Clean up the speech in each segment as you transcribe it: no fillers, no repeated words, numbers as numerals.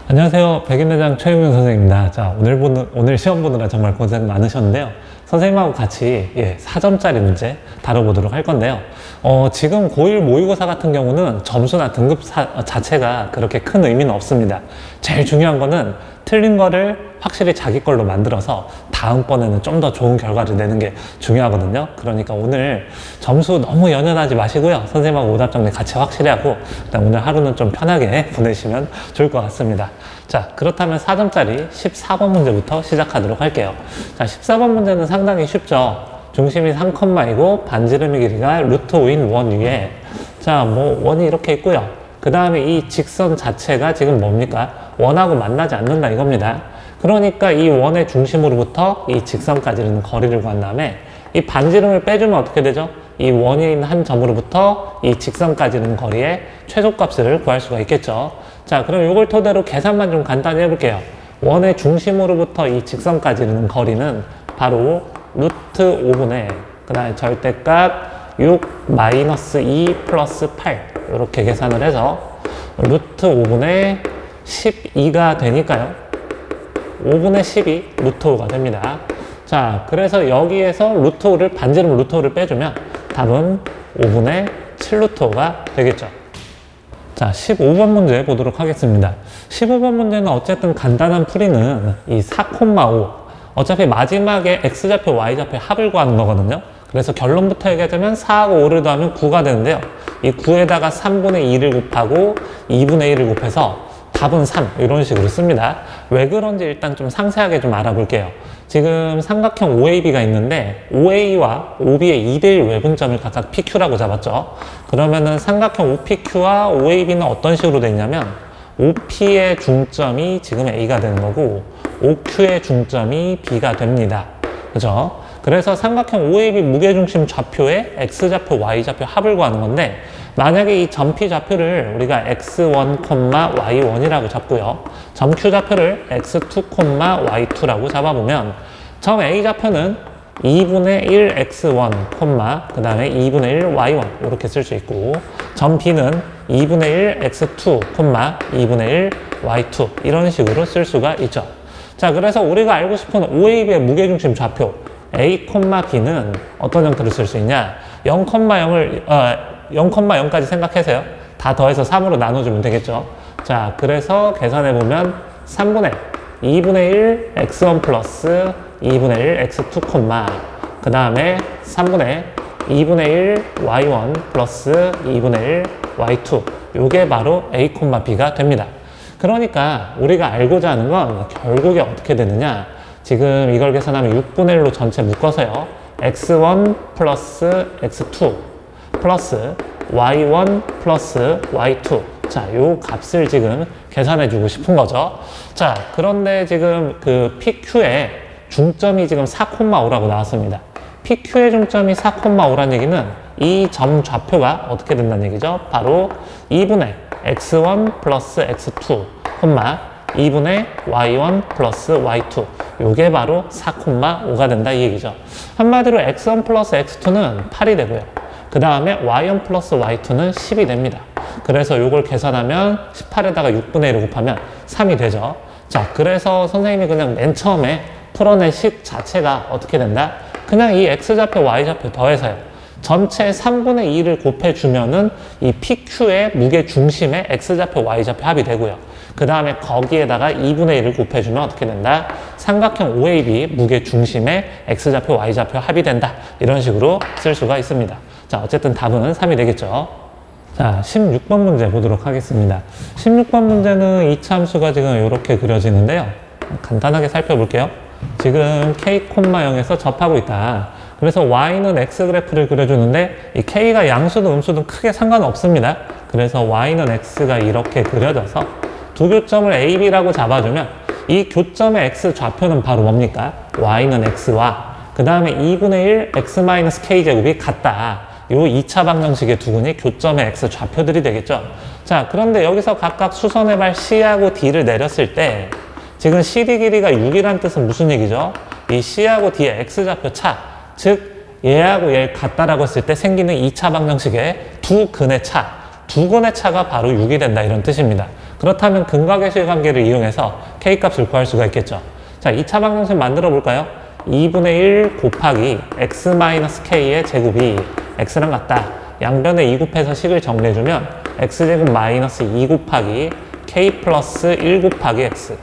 안녕하세요. 백인대장 최유민 선생님입니다. 자, 오늘 시험 보느라 정말 고생 많으셨는데요. 선생님하고 같이 4점짜리 문제 다뤄보도록 할 건데요. 지금 고1 모의고사 같은 경우는 점수나 등급 자체가 그렇게 큰 의미는 없습니다. 제일 중요한 거는 틀린 거를 확실히 자기 걸로 만들어서 다음번에는 좀 더 좋은 결과를 내는 게 중요하거든요. 그러니까 오늘 점수 너무 연연하지 마시고요. 선생님하고 오답 정리 같이 확실히 하고 오늘 하루는 좀 편하게 보내시면 좋을 것 같습니다. 자, 그렇다면 4점짜리 14번 문제부터 시작하도록 할게요. 자, 14번 문제는 상당히 쉽죠. 중심이 3컴마이고 반지름의 길이가 루트 5인 원 위에 자, 원이 이렇게 있고요. 그 다음에 이 직선 자체가 지금 뭡니까? 원하고 만나지 않는다 이겁니다. 그러니까 이 원의 중심으로부터 이 직선까지는 거리를 구한 다음에 이 반지름을 빼주면 어떻게 되죠? 이 원이 있는 한 점으로부터 이 직선까지는 거리의 최소값을 구할 수가 있겠죠. 자, 그럼 이걸 토대로 계산만 좀 간단히 해볼게요. 원의 중심으로부터 이 직선까지는 거리는 바로 루트 5분의 그 다음에 절대값 6 마이너스 2 플러스 8 이렇게 계산을 해서 루트 5분의 12가 되니까요. 5분의 12 루트 5가 됩니다. 자, 그래서 여기에서 루트 5를 반지름 루트 5를 빼주면 답은 5분의 7 루트 5가 되겠죠. 자, 15번 문제 보도록 하겠습니다. 15번 문제는 어쨌든 간단한 풀이는 이 4,5 어차피 마지막에 x좌표 y좌표 합을 구하는 거거든요. 그래서 결론부터 얘기하자면 4하고 5를 더하면 9가 되는데요. 이 9에다가 3분의 2를 곱하고 2분의 1을 곱해서 답은 3 이런 식으로 씁니다. 왜 그런지 일단 좀 상세하게 좀 알아볼게요. 지금 삼각형 OAB가 있는데 OA와 OB의 2대1 외분점을 각각 PQ라고 잡았죠. 그러면은 삼각형 OPQ와 OAB는 어떤 식으로 돼 있냐면 OP의 중점이 지금 A가 되는 거고 OQ의 중점이 B가 됩니다. 그죠? 그래서 삼각형 OAB 무게중심 좌표의 X좌표, Y좌표 합을 구하는 건데 만약에 이 점 P 좌표를 우리가 X1, Y1이라고 잡고요. 점 Q 좌표를 X2, Y2라고 잡아보면 점 A 좌표는 2분의 1 X1, 그 다음에 2분의 1 Y1 이렇게 쓸 수 있고 점 B는 2분의 1 X2, 2분의 1 Y2 이런 식으로 쓸 수가 있죠. 자, 그래서 우리가 알고 싶은 OAB의 무게중심 좌표 A, B는 어떤 형태로 쓸 수 있냐? 0,0까지 생각해서요. 다 더해서 3으로 나눠주면 되겠죠. 자, 그래서 계산해보면 3분의 2분의 1 x1 플러스 2분의 1 x2, 그 다음에 3분의 2분의 1 y1 플러스 2분의 1 y2 요게 바로 A, B가 됩니다. 그러니까 우리가 알고자 하는 건 결국에 어떻게 되느냐, 지금 이걸 계산하면 6분의 1로 전체 묶어서요. x1 플러스 x2 플러스 y1 플러스 y2 자, 요 값을 지금 계산해 주고 싶은 거죠. 자, 그런데 지금 그 PQ의 중점이 지금 4,5라고 나왔습니다. PQ의 중점이 4,5라는 얘기는 이 점 좌표가 어떻게 된다는 얘기죠? 바로 2분의 x1 플러스 x2, 2분의 y1 플러스 y2 요게 바로 4,5가 된다 이 얘기죠. 한마디로 x1 플러스 x2는 8이 되고요. 그 다음에 y1 플러스 y2는 10이 됩니다. 그래서 요걸 계산하면 18에다가 6분의 1을 곱하면 3이 되죠. 자, 그래서 선생님이 그냥 맨 처음에 풀어낸 식 자체가 어떻게 된다? 그냥 이 x좌표 y좌표 더해서요. 전체 3분의 2를 곱해주면은 이 PQ의 무게 중심의 x좌표 y좌표 합이 되고요. 그 다음에 거기에다가 2분의 1을 곱해주면 어떻게 된다? 삼각형 OAB 무게 중심의 x좌표 y좌표 합이 된다. 이런 식으로 쓸 수가 있습니다. 자, 어쨌든 답은 3이 되겠죠. 자, 16번 문제 보도록 하겠습니다. 16번 문제는 이차함수가 지금 이렇게 그려지는데요. 간단하게 살펴볼게요. 지금 K, 0에서 접하고 있다. 그래서 Y는 X 그래프를 그려주는데 이 K가 양수든 음수든 크게 상관없습니다. 그래서 Y는 X가 이렇게 그려져서 두 교점을 A, B라고 잡아주면 이 교점의 X 좌표는 바로 뭡니까? Y는 X와 그 다음에 2분의 1 X-K 제곱이 같다. 요 2차 방정식의 두근이 교점의 X 좌표들이 되겠죠. 자, 그런데 여기서 각각 수선의 발 C하고 D를 내렸을 때 지금 CD 길이가 6이란 뜻은 무슨 얘기죠? 이 C하고 D의 X좌표 차, 즉 얘하고 얘 같다라고 했을 때 생기는 2차 방정식의 두 근의 차, 두 근의 차가 바로 6이 된다 이런 뜻입니다. 그렇다면 근각의 관계를 이용해서 K값을 구할 수가 있겠죠. 자, 2차 방정식 만들어 볼까요? 2분의 1 곱하기 x-k의 제곱이 x랑 같다. 양변에 2 곱해서 식을 정리해주면 x제곱 마이너스 2 곱하기 k 플러스 1 곱하기 x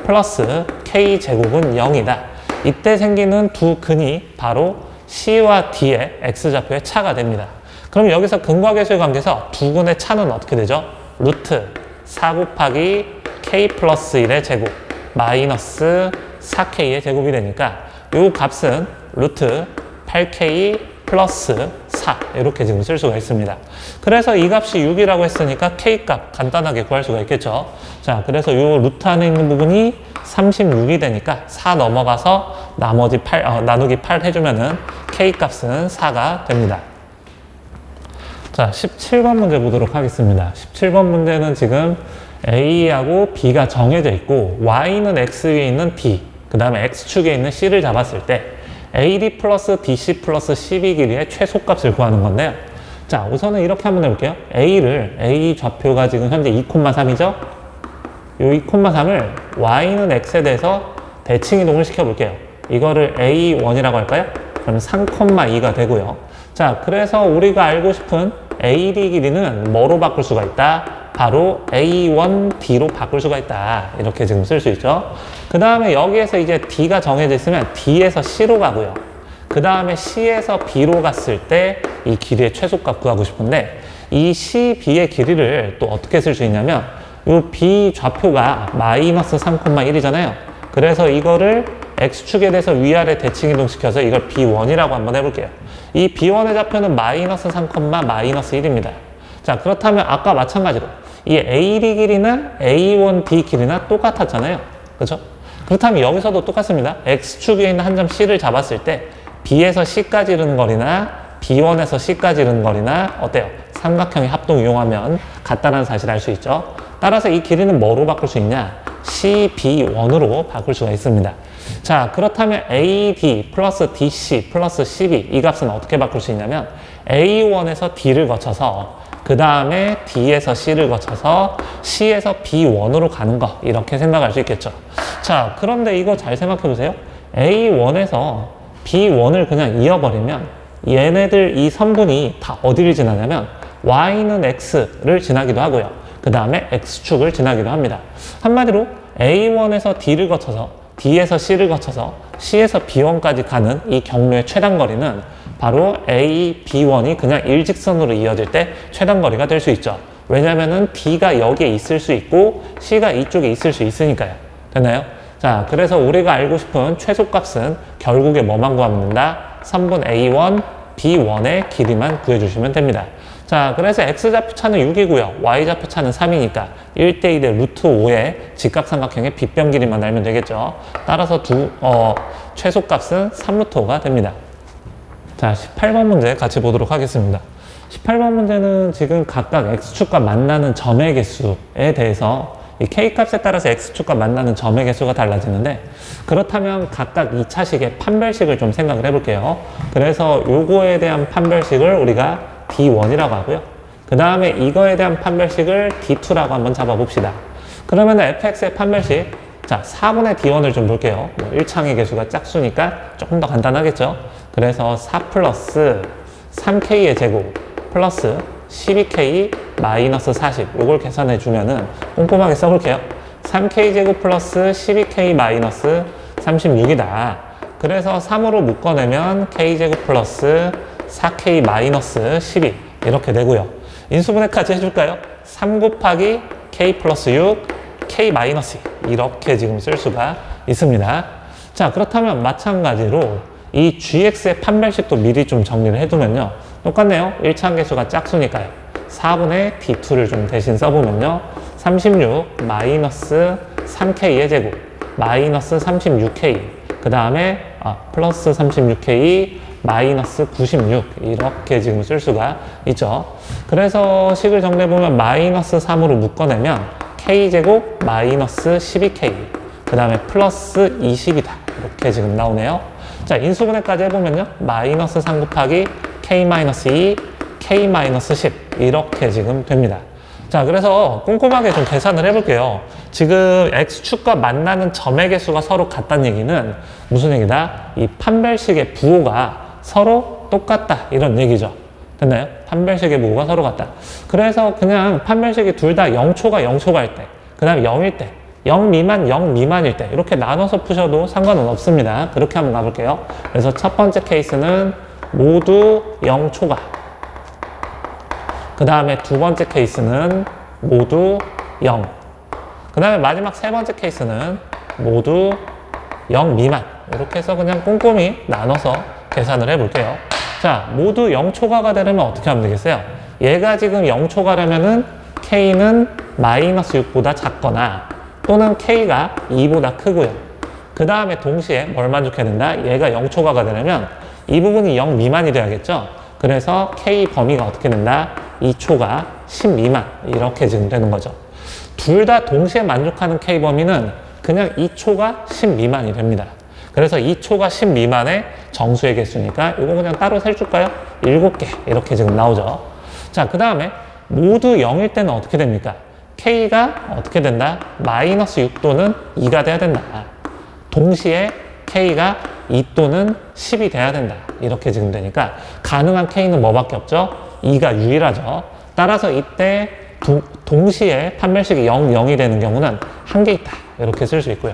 플러스 k제곱은 0이다. 이때 생기는 두 근이 바로 C와 D의 x좌표의 차가 됩니다. 그럼 여기서 근과계수의 관계에서 두 근의 차는 어떻게 되죠? 루트 4 곱하기 k 플러스 1의 제곱 마이너스 4k의 제곱이 되니까 이 값은 루트 8k 플러스 4 이렇게 지금 쓸 수가 있습니다. 그래서 이 값이 6이라고 했으니까 k값 간단하게 구할 수가 있겠죠. 자, 그래서 이 루트 안에 있는 부분이 36이 되니까 4 넘어가서 나머지 8, 나누기 8 해주면은 k값은 4가 됩니다. 자, 17번 문제 보도록 하겠습니다. 17번 문제는 지금 A하고 B가 정해져 있고 Y는 X 위에 있는 D, 그 다음에 X축에 있는 C를 잡았을 때 AD 플러스 BC 플러스 CB 길이의 최소값을 구하는 건데요. 자, 우선은 이렇게 한번 해볼게요. A 좌표가 지금 현재 2,3이죠? 이 2,3을 Y는 X에 대해서 대칭 이동을 시켜볼게요. 이거를 A1이라고 할까요? 그럼 3,2가 되고요. 자, 그래서 우리가 알고 싶은 AD 길이는 뭐로 바꿀 수가 있다? 바로 A1D로 바꿀 수가 있다. 이렇게 지금 쓸 수 있죠. 그 다음에 여기에서 이제 D가 정해져 있으면 D에서 C로 가고요. 그 다음에 C에서 B로 갔을 때 이 길이의 최소값 구하고 싶은데 이 C, B의 길이를 또 어떻게 쓸 수 있냐면 이 B 좌표가 마이너스 3,1이잖아요. 그래서 이거를 X축에 대해서 위아래 대칭 이동시켜서 이걸 B1이라고 한번 해볼게요. 이 B1의 좌표는 마이너스 3, 마이너스 1입니다. 자, 그렇다면 아까 마찬가지로 이 AD 길이는 A1D 길이나 똑같았잖아요. 그렇죠? 그렇다면 여기서도 똑같습니다. X축 위에 있는 한 점 C를 잡았을 때 B에서 C까지 이르는 거리나 B1에서 C까지 이르는 거리나 어때요? 삼각형의 합동 이용하면 같다는 사실을 알 수 있죠. 따라서 이 길이는 뭐로 바꿀 수 있냐? CB1으로 바꿀 수가 있습니다. 자, 그렇다면 AD 플러스 DC 플러스 CB 이 값은 어떻게 바꿀 수 있냐면 A1에서 D를 거쳐서 그 다음에 D에서 C를 거쳐서 C에서 B1으로 가는 거 이렇게 생각할 수 있겠죠. 자, 그런데 이거 잘 생각해 보세요. A1에서 B1을 그냥 이어버리면 얘네들 이 선분이 다 어디를 지나냐면 Y는 X를 지나기도 하고요. 그 다음에 X축을 지나기도 합니다. 한마디로 A1에서 D를 거쳐서 D에서 C를 거쳐서 C에서 B1까지 가는 이 경로의 최단거리는 바로 A, B1이 그냥 일직선으로 이어질 때 최단거리가 될 수 있죠. 왜냐면은 D가 여기에 있을 수 있고 C가 이쪽에 있을 수 있으니까요. 됐나요? 자, 그래서 우리가 알고 싶은 최소값은 결국에 뭐만 구하면 된다? 3분 A1, B1의 길이만 구해주시면 됩니다. 자, 그래서 X좌표 차는 6이고요. Y좌표 차는 3이니까 1대1의 루트 5의 직각삼각형의 빗변 길이만 알면 되겠죠. 따라서 최소값은 3루트 5가 됩니다. 자, 18번 문제 같이 보도록 하겠습니다. 18번 문제는 지금 각각 X축과 만나는 점의 개수에 대해서 이 K값에 따라서 X축과 만나는 점의 개수가 달라지는데 그렇다면 각각 2차식의 판별식을 좀 생각을 해볼게요. 그래서 요거에 대한 판별식을 우리가 D1이라고 하고요. 그 다음에 이거에 대한 판별식을 D2라고 한번 잡아봅시다. 그러면 fx의 판별식, 자, 4분의 D1을 좀 볼게요. 1창의 개수가 짝수니까 조금 더 간단하겠죠. 그래서 4 플러스 3K의 제곱 플러스 12K 마이너스 40 요걸 계산해 주면은 꼼꼼하게 써볼게요. 3K 제곱 플러스 12K 마이너스 36이다. 그래서 3으로 묶어내면 K 제곱 플러스 4K 마이너스 12 이렇게 되고요. 인수분해까지 해줄까요? 3 곱하기 K 플러스 6 K 마이너스 2 이렇게 지금 쓸 수가 있습니다. 자, 그렇다면 마찬가지로 이 GX의 판별식도 미리 좀 정리를 해두면요. 똑같네요. 1차항 개수가 짝수니까요. 4분의 D2를 좀 대신 써보면요. 36 마이너스 3K의 제곱 마이너스 36K 그 다음에 플러스 36K 마이너스 96 이렇게 지금 쓸 수가 있죠. 그래서 식을 정리해보면 마이너스 3으로 묶어내면 K제곱 마이너스 12K 그 다음에 플러스 20이다. 이렇게 지금 나오네요. 자, 인수분해까지 해보면요. 마이너스 3 곱하기 K 마이너스 2 K 마이너스 10 이렇게 지금 됩니다. 자, 그래서 꼼꼼하게 좀 계산을 해볼게요. 지금 x축과 만나는 점의 개수가 서로 같다는 얘기는 무슨 얘기다? 이 판별식의 부호가 서로 똑같다 이런 얘기죠. 됐나요? 판별식의 부호가 서로 같다. 그래서 그냥 판별식이 둘 다 0초가 0초가일 때, 그 다음에 0일 때, 0 미만 0 미만일 때 이렇게 나눠서 푸셔도 상관은 없습니다. 그렇게 한번 가볼게요. 그래서 첫 번째 케이스는 모두 0초가, 그 다음에 두 번째 케이스는 모두 0, 그 다음에 마지막 세 번째 케이스는 모두 0 미만. 이렇게 해서 그냥 꼼꼼히 나눠서 계산을 해볼게요. 자, 모두 0초가가 되려면 어떻게 하면 되겠어요? 얘가 지금 0초가려면은 K는 마이너스 6보다 작거나 또는 K가 2보다 크고요. 그 다음에 동시에 뭘 만족해야 된다? 얘가 0초가가 되려면 이 부분이 0 미만이 돼야겠죠? 그래서 K 범위가 어떻게 된다? 2초가 10 미만. 이렇게 지금 되는 거죠. 둘 다 동시에 만족하는 K 범위는 그냥 2초가 10 미만이 됩니다. 그래서 2초가 10 미만의 정수의 개수니까 이거 그냥 따로 세줄까요? 7개 이렇게 지금 나오죠. 자, 그 다음에 모두 0일 때는 어떻게 됩니까? K가 어떻게 된다? 마이너스 6 또는 2가 돼야 된다. 동시에 K가 2 또는 10이 돼야 된다. 이렇게 지금 되니까 가능한 K는 뭐밖에 없죠? 2가 유일하죠. 따라서 이때 동시에 판별식이 0, 0이 되는 경우는 한 개 있다. 이렇게 쓸 수 있고요.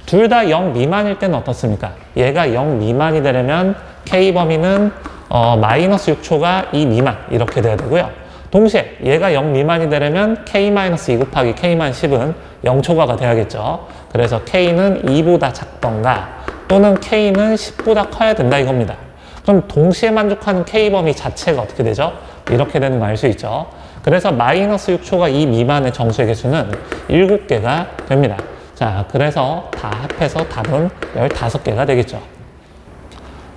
둘 다 0 미만일 때는 어떻습니까? 얘가 0 미만이 되려면 K 범위는 마이너스 6초가 2 미만 이렇게 돼야 되고요. 동시에 얘가 0 미만이 되려면 K-2 곱하기 K-10은 0초가가 돼야겠죠. 그래서 K는 2보다 작던가 또는 K는 10보다 커야 된다 이겁니다. 그럼 동시에 만족하는 K 범위 자체가 어떻게 되죠? 이렇게 되는 거 알 수 있죠. 그래서 마이너스 6초가 2 미만의 정수의 개수는 7개가 됩니다. 자, 그래서 다 합해서 답은 15개가 되겠죠.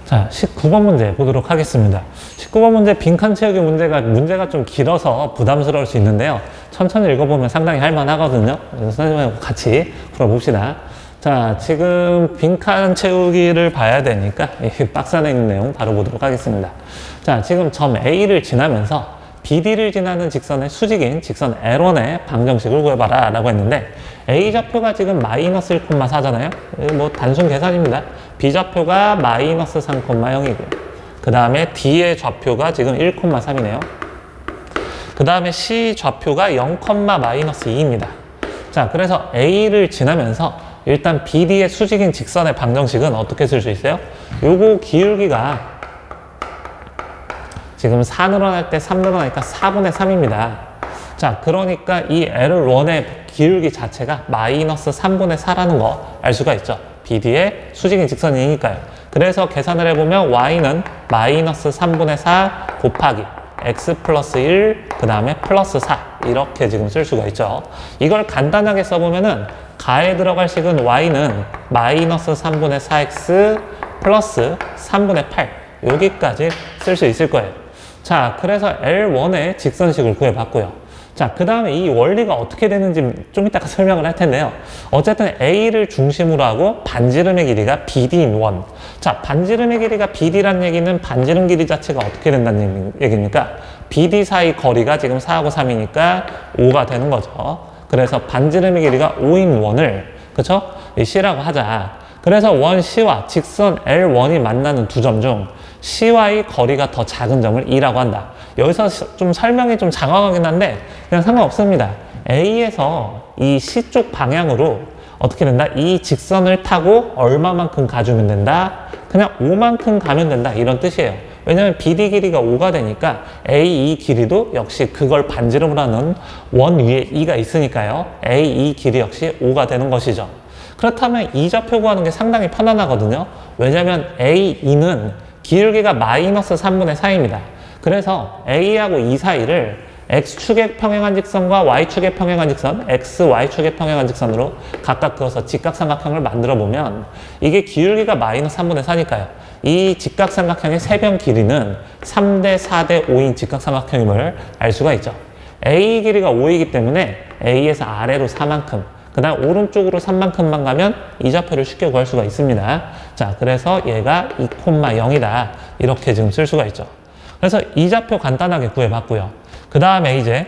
자, 19번 문제 보도록 하겠습니다. 19번 문제 빈칸 채우기 문제가 좀 길어서 부담스러울 수 있는데요. 천천히 읽어보면 상당히 할만하거든요. 그래서 선생님하고 같이 풀어봅시다. 자, 지금 빈칸 채우기를 봐야 되니까 이 박스 안에 있는 내용 바로 보도록 하겠습니다. 자, 지금 점 A를 지나면서 BD를 지나는 직선의 수직인 직선 L1의 방정식을 구해봐라 라고 했는데 A좌표가 지금 마이너스 1,4잖아요. 뭐 단순 계산입니다. B좌표가 마이너스 3,0이고요. 그 다음에 D의 좌표가 지금 1,3이네요. 그 다음에 C 좌표가 0,-2입니다. 자, 그래서 A를 지나면서 일단 BD의 수직인 직선의 방정식은 어떻게 쓸 수 있어요? 요거 기울기가 지금 4 늘어날 때 3 늘어나니까 4분의 3입니다. 자, 그러니까 이 L1의 기울기 자체가 마이너스 3분의 4라는 거 알 수가 있죠. BD의 수직인 직선이니까요. 그래서 계산을 해보면 Y는 마이너스 3분의 4 곱하기 X 플러스 1, 그 다음에 플러스 4 이렇게 지금 쓸 수가 있죠. 이걸 간단하게 써보면은 가에 들어갈 식은 Y는 마이너스 3분의 4X 플러스 3분의 8 여기까지 쓸 수 있을 거예요. 자, 그래서 L1의 직선식을 구해봤고요. 자, 그 다음에 이 원리가 어떻게 되는지 좀 이따가 설명을 할 텐데요. 어쨌든 A를 중심으로 하고 반지름의 길이가 BD인 원. 자, 반지름의 길이가 BD란 얘기는 반지름 길이 자체가 어떻게 된다는 얘기입니까? BD 사이 거리가 지금 4하고 3이니까 5가 되는 거죠. 그래서 반지름의 길이가 5인 원을, 그쵸? C라고 하자. 그래서 원 C와 직선 L1이 만나는 두 점 중 C와의 거리가 더 작은 점을 E라고 한다. 여기서 좀 설명이 좀 장황하긴 한데 그냥 상관없습니다. A에서 이 C 쪽 방향으로 어떻게 된다? 이 직선을 타고 얼마만큼 가주면 된다? 그냥 5만큼 가면 된다. 이런 뜻이에요. 왜냐하면 BD 길이가 5가 되니까 AE 길이도 역시 그걸 반지름으로 하는 원 위에 E가 있으니까요. AE 길이 역시 5가 되는 것이죠. 그렇다면 이 좌표 구하는 게 상당히 편안하거든요. 왜냐하면 AE는 기울기가 마이너스 3분의 4입니다. 그래서 A하고 E 사이를 X축의 평행한 직선과 Y축의 평행한 직선, X, Y축의 평행한 직선으로 각각 그어서 직각삼각형을 만들어 보면 이게 기울기가 마이너스 3분의 4니까요. 이 직각삼각형의 세변 길이는 3대 4대 5인 직각삼각형임을 알 수가 있죠. A 길이가 5이기 때문에 A에서 아래로 4만큼, 그 다음 오른쪽으로 3만큼만 가면 이 좌표를 쉽게 구할 수가 있습니다. 자, 그래서 얘가 2,0이다. 이렇게 지금 쓸 수가 있죠. 그래서 이 좌표 간단하게 구해봤고요. 그 다음에 이제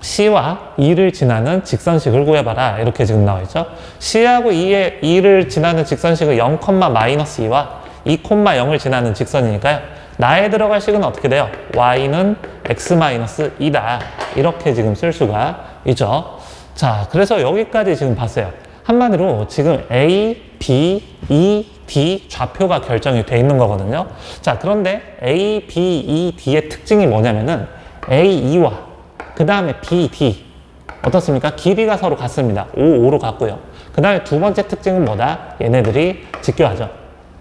C와 E를 지나는 직선식을 구해봐라. 이렇게 지금 나와 있죠. C하고 E를 지나는 직선식은 0,-2와 2,0을 지나는 직선이니까요. 나에 들어갈 식은 어떻게 돼요? Y는 X-2다. 이렇게 지금 쓸 수가 있죠. 자, 그래서 여기까지 지금 봤어요. 한마디로 지금 A, B, E, D 좌표가 결정이 돼 있는 거거든요. 자, 그런데 A, B, E, D의 특징이 뭐냐면은 A, E와 그 다음에 B, D 어떻습니까? 길이가 서로 같습니다. 5, 5로 같고요. 그 다음에 두 번째 특징은 뭐다? 얘네들이 직교하죠.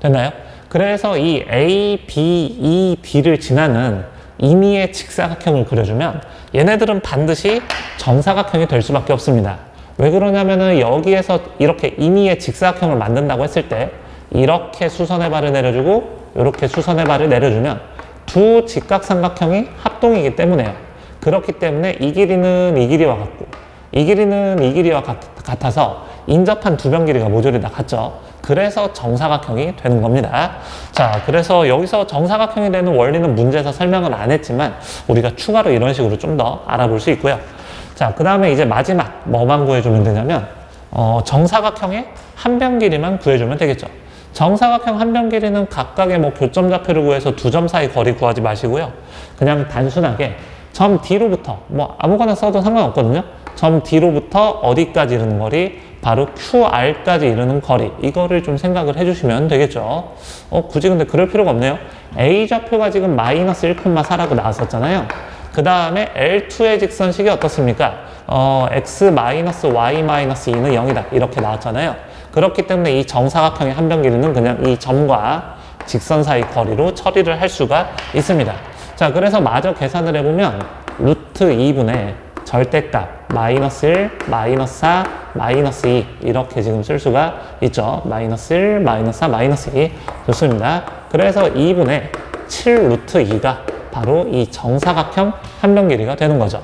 됐나요? 그래서 이 A, B, E, D를 지나는 임의의 직사각형을 그려주면 얘네들은 반드시 정사각형이 될 수밖에 없습니다. 왜 그러냐면은 여기에서 이렇게 임의의 직사각형을 만든다고 했을 때 이렇게 수선의 발을 내려주고 이렇게 수선의 발을 내려주면 두 직각삼각형이 합동이기 때문에요. 그렇기 때문에 이 길이는 이 길이와 같고 이 길이는 이 길이와 같아서 인접한 두 변 길이가 모조리 다 같죠. 그래서 정사각형이 되는 겁니다. 자, 그래서 여기서 정사각형이 되는 원리는 문제에서 설명을 안 했지만 우리가 추가로 이런 식으로 좀 더 알아볼 수 있고요. 자, 그 다음에 이제 마지막 뭐만 구해주면 되냐면 정사각형의 한 변 길이만 구해주면 되겠죠. 정사각형 한 변 길이는 각각의 뭐 교점 좌표를 구해서 두 점 사이 거리 구하지 마시고요. 그냥 단순하게 점 D로부터 뭐 아무거나 써도 상관없거든요. 점 D로부터 어디까지 이르는 거리? 바로 QR까지 이르는 거리. 이거를 좀 생각을 해주시면 되겠죠. 굳이 근데 그럴 필요가 없네요. A 좌표가 지금 마이너스 1,4라고 나왔었잖아요. 그 다음에 L2의 직선식이 어떻습니까? X-Y-2는 0이다. 이렇게 나왔잖아요. 그렇기 때문에 이 정사각형의 한 변 길이는 그냥 이 점과 직선 사이 거리로 처리를 할 수가 있습니다. 자, 그래서 마저 계산을 해보면 루트 2분의 절대값 마이너스 1, 마이너스 4, 마이너스 2 이렇게 지금 쓸 수가 있죠. 마이너스 1, 마이너스 4, 마이너스 2 좋습니다. 그래서 2분의 7 루트 2가 바로 이 정사각형 한 변 길이가 되는 거죠.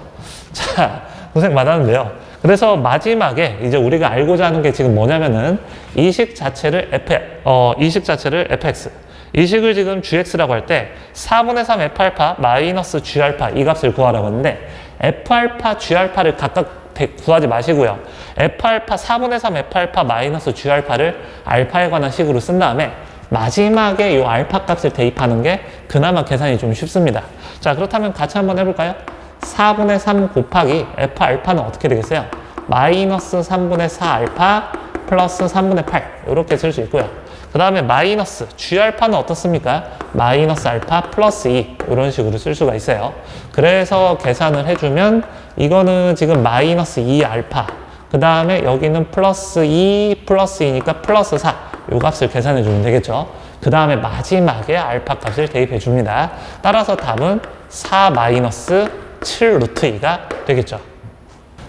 자, 고생 많았는데요. 그래서 마지막에 이제 우리가 알고자 하는 게 지금 뭐냐면은 이 식 자체를 fx 이 식을 지금 gx라고 할 때 4분의 3 f알파 마이너스 g알파 이 값을 구하라고 했는데 f알파 g알파를 각각 구하지 마시고요. f알파 4분의 3 f알파 마이너스 g알파를 알파에 관한 식으로 쓴 다음에 마지막에 이 알파 값을 대입하는 게 그나마 계산이 좀 쉽습니다. 자, 그렇다면 같이 한번 해볼까요? 4분의 3 곱하기 f 알파는 어떻게 되겠어요? 마이너스 3분의 4 알파 플러스 3분의 8 이렇게 쓸 수 있고요. 그 다음에 마이너스 g 알파는 어떻습니까? 마이너스 알파 플러스 2 이런 식으로 쓸 수가 있어요. 그래서 계산을 해주면 이거는 지금 마이너스 2 알파 그 다음에 여기는 플러스 2 플러스 2니까 플러스 4 요 값을 계산해 주면 되겠죠. 그 다음에 마지막에 알파 값을 대입해 줍니다. 따라서 답은 4 마이너스 7 루트 2가 되겠죠.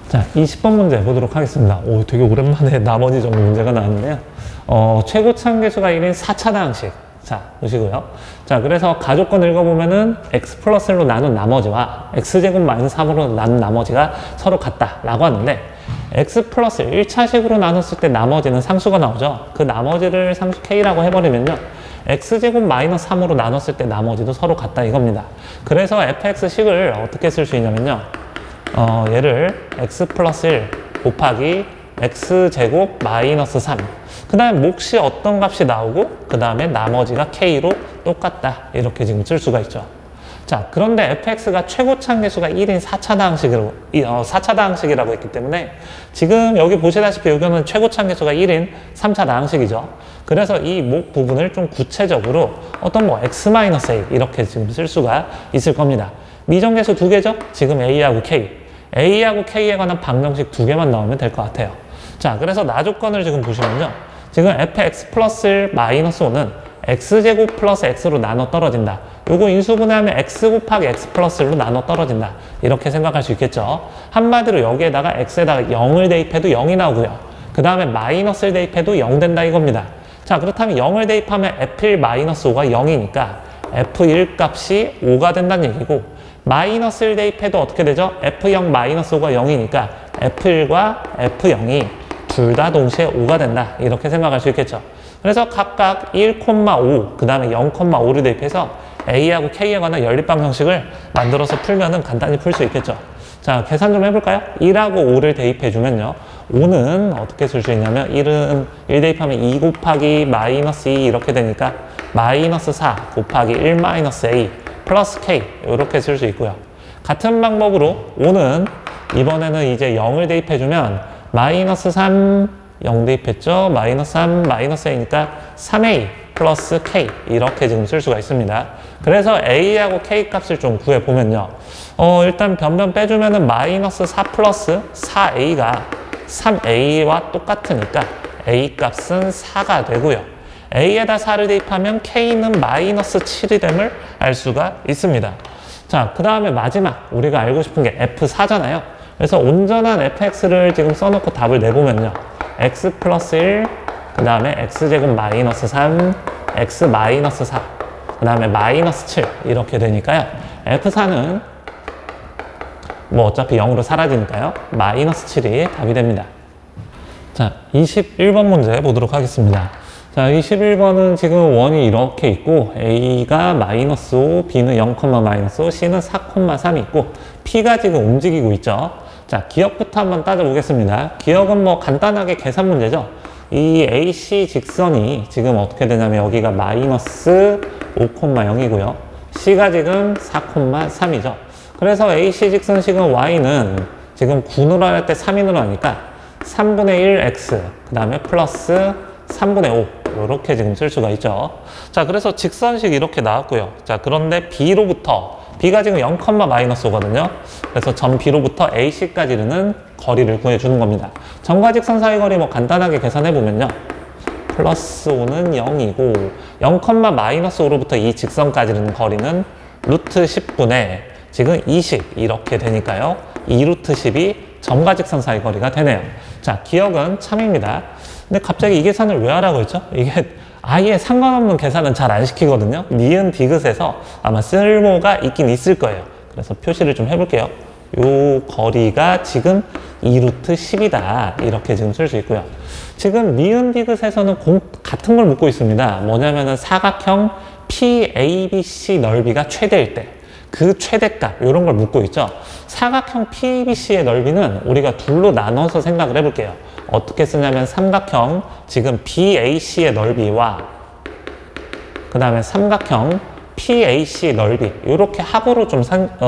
자, 20번 문제 보도록 하겠습니다. 오, 되게 오랜만에 나머지 정도 문제가 나왔는데요. 최고참 계수가 1인 4차다항식. 자, 보시고요. 자, 그래서 가족권 읽어보면은 x 플러스 1로 나눈 나머지와 x제곱 마이너스 3으로 나눈 나머지가 서로 같다라고 하는데 x 플러스 1차식으로 나눴을 때 나머지는 상수가 나오죠. 그 나머지를 상수 k라고 해버리면요. x제곱 마이너스 3으로 나눴을 때 나머지도 서로 같다 이겁니다. 그래서 fx식을 어떻게 쓸 수 있냐면요. 얘를 x 플러스 1 곱하기 x제곱 마이너스 3 그 다음에 몫이 어떤 값이 나오고 그 다음에 나머지가 k로 똑같다 이렇게 지금 쓸 수가 있죠. 자, 그런데 fx가 최고참 계수가 1인 4차다항식이라고 했기 때문에 지금 여기 보시다시피 여기는 최고참 계수가 1인 3차다항식이죠. 그래서 이 목 부분을 좀 구체적으로 어떤 뭐 x-a 이렇게 지금 쓸 수가 있을 겁니다. 미정계수 두 개죠? 지금 a하고 k. a하고 k에 관한 방정식 두 개만 나오면 될 것 같아요. 자, 그래서 나조건을 지금 보시면요. 지금 fx 플러스 1 마이너스 5는 x제곱 플러스 x로 나눠 떨어진다. 요거 인수분해하면 x 곱하기 x 플러스 1로 나눠 떨어진다. 이렇게 생각할 수 있겠죠. 한마디로 여기에다가 x에다가 0을 대입해도 0이 나오고요. 그 다음에 마이너스를 대입해도 0 된다 이겁니다. 자, 그렇다면 0을 대입하면 f1 마이너스 5가 0이니까 f1 값이 5가 된다는 얘기고 마이너스를 대입해도 어떻게 되죠? f0 마이너스 5가 0이니까 f1과 f0이 둘 다 동시에 5가 된다. 이렇게 생각할 수 있겠죠. 그래서 각각 1,5 그 다음에 0,5를 대입해서 A하고 K에 관한 연립방정식을 만들어서 풀면은 간단히 풀 수 있겠죠. 자, 자, 계산 좀 해볼까요? 1하고 5를 대입해주면요. 5는 어떻게 쓸 수 있냐면 1은 1 대입하면 2 곱하기 마이너스 2 이렇게 되니까 마이너스 4 곱하기 1 마이너스 a 플러스 k 이렇게 쓸 수 있고요. 같은 방법으로 5는 이번에는 이제 0을 대입해주면 마이너스 3 0 대입했죠. 마이너스 3 마이너스 a니까 3a 플러스 k 이렇게 지금 쓸 수가 있습니다. 그래서 a하고 k 값을 좀 구해보면요. 일단 변변 빼주면은 마이너스 4 플러스 4a가 3a와 똑같으니까 a 값은 4가 되고요. a에다 4를 대입하면 k는 마이너스 7이 됨을 알 수가 있습니다. 자, 그 다음에 마지막 우리가 알고 싶은 게 f4잖아요. 그래서 온전한 fx를 지금 써놓고 답을 내보면요. x 플러스 1, 그 다음에 x제곱 마이너스 3, x 마이너스 4, 그 다음에 마이너스 7 이렇게 되니까요. f4는 뭐 어차피 0으로 사라지니까요. 마이너스 7이 답이 됩니다. 자, 21번 문제 보도록 하겠습니다. 자, 21번은 지금 원이 이렇게 있고 a가 마이너스 5, b는 0, 마이너스 5, c는 4, 3이 있고 p가 지금 움직이고 있죠. 자, 기억부터 한번 따져보겠습니다. 기억은 뭐 간단하게 계산 문제죠. 이 AC 직선이 지금 어떻게 되냐면 여기가 마이너스 5,0이고요. C가 지금 4,3이죠. 그래서 AC 직선식은 Y는 지금 9 늘어날 때 3이 늘어나니까 3분의 1 X 그 다음에 플러스 3분의 5 이렇게 지금 쓸 수가 있죠. 자, 그래서 직선식 이렇게 나왔고요. 자, 그런데 B로부터 B가 지금 0, 마이너스 5거든요. 그래서 점 B로부터 AC까지 이르는 거리를 구해주는 겁니다. 점과 직선 사이 거리 뭐 간단하게 계산해보면요. 플러스 5는 0이고 0, 마이너스 5로부터 이 직선까지 이르는 거리는 루트 10분의 지금 20 이렇게 되니까요. 2 루트 10이 점과 직선 사이 거리가 되네요. 자, 기억은 참입니다. 근데 갑자기 이 계산을 왜 하라고 했죠? 이게 아예 상관없는 계산은 잘 안 시키거든요. 니은 디귿에서 아마 쓸모가 있긴 있을 거예요. 그래서 표시를 좀 해볼게요. 요 거리가 지금 2루트 10이다. 이렇게 지금 쓸 수 있고요. 지금 니은 디귿에서는 같은 걸 묻고 있습니다. 뭐냐면은 사각형 PABC 넓이가 최대일 때 그 최대값 이런 걸 묻고 있죠. 사각형 PABC의 넓이는 우리가 둘로 나눠서 생각을 해볼게요. 어떻게 쓰냐면 삼각형 지금 BAC의 넓이와 그 다음에 삼각형 PAC 넓이 이렇게 합으로 좀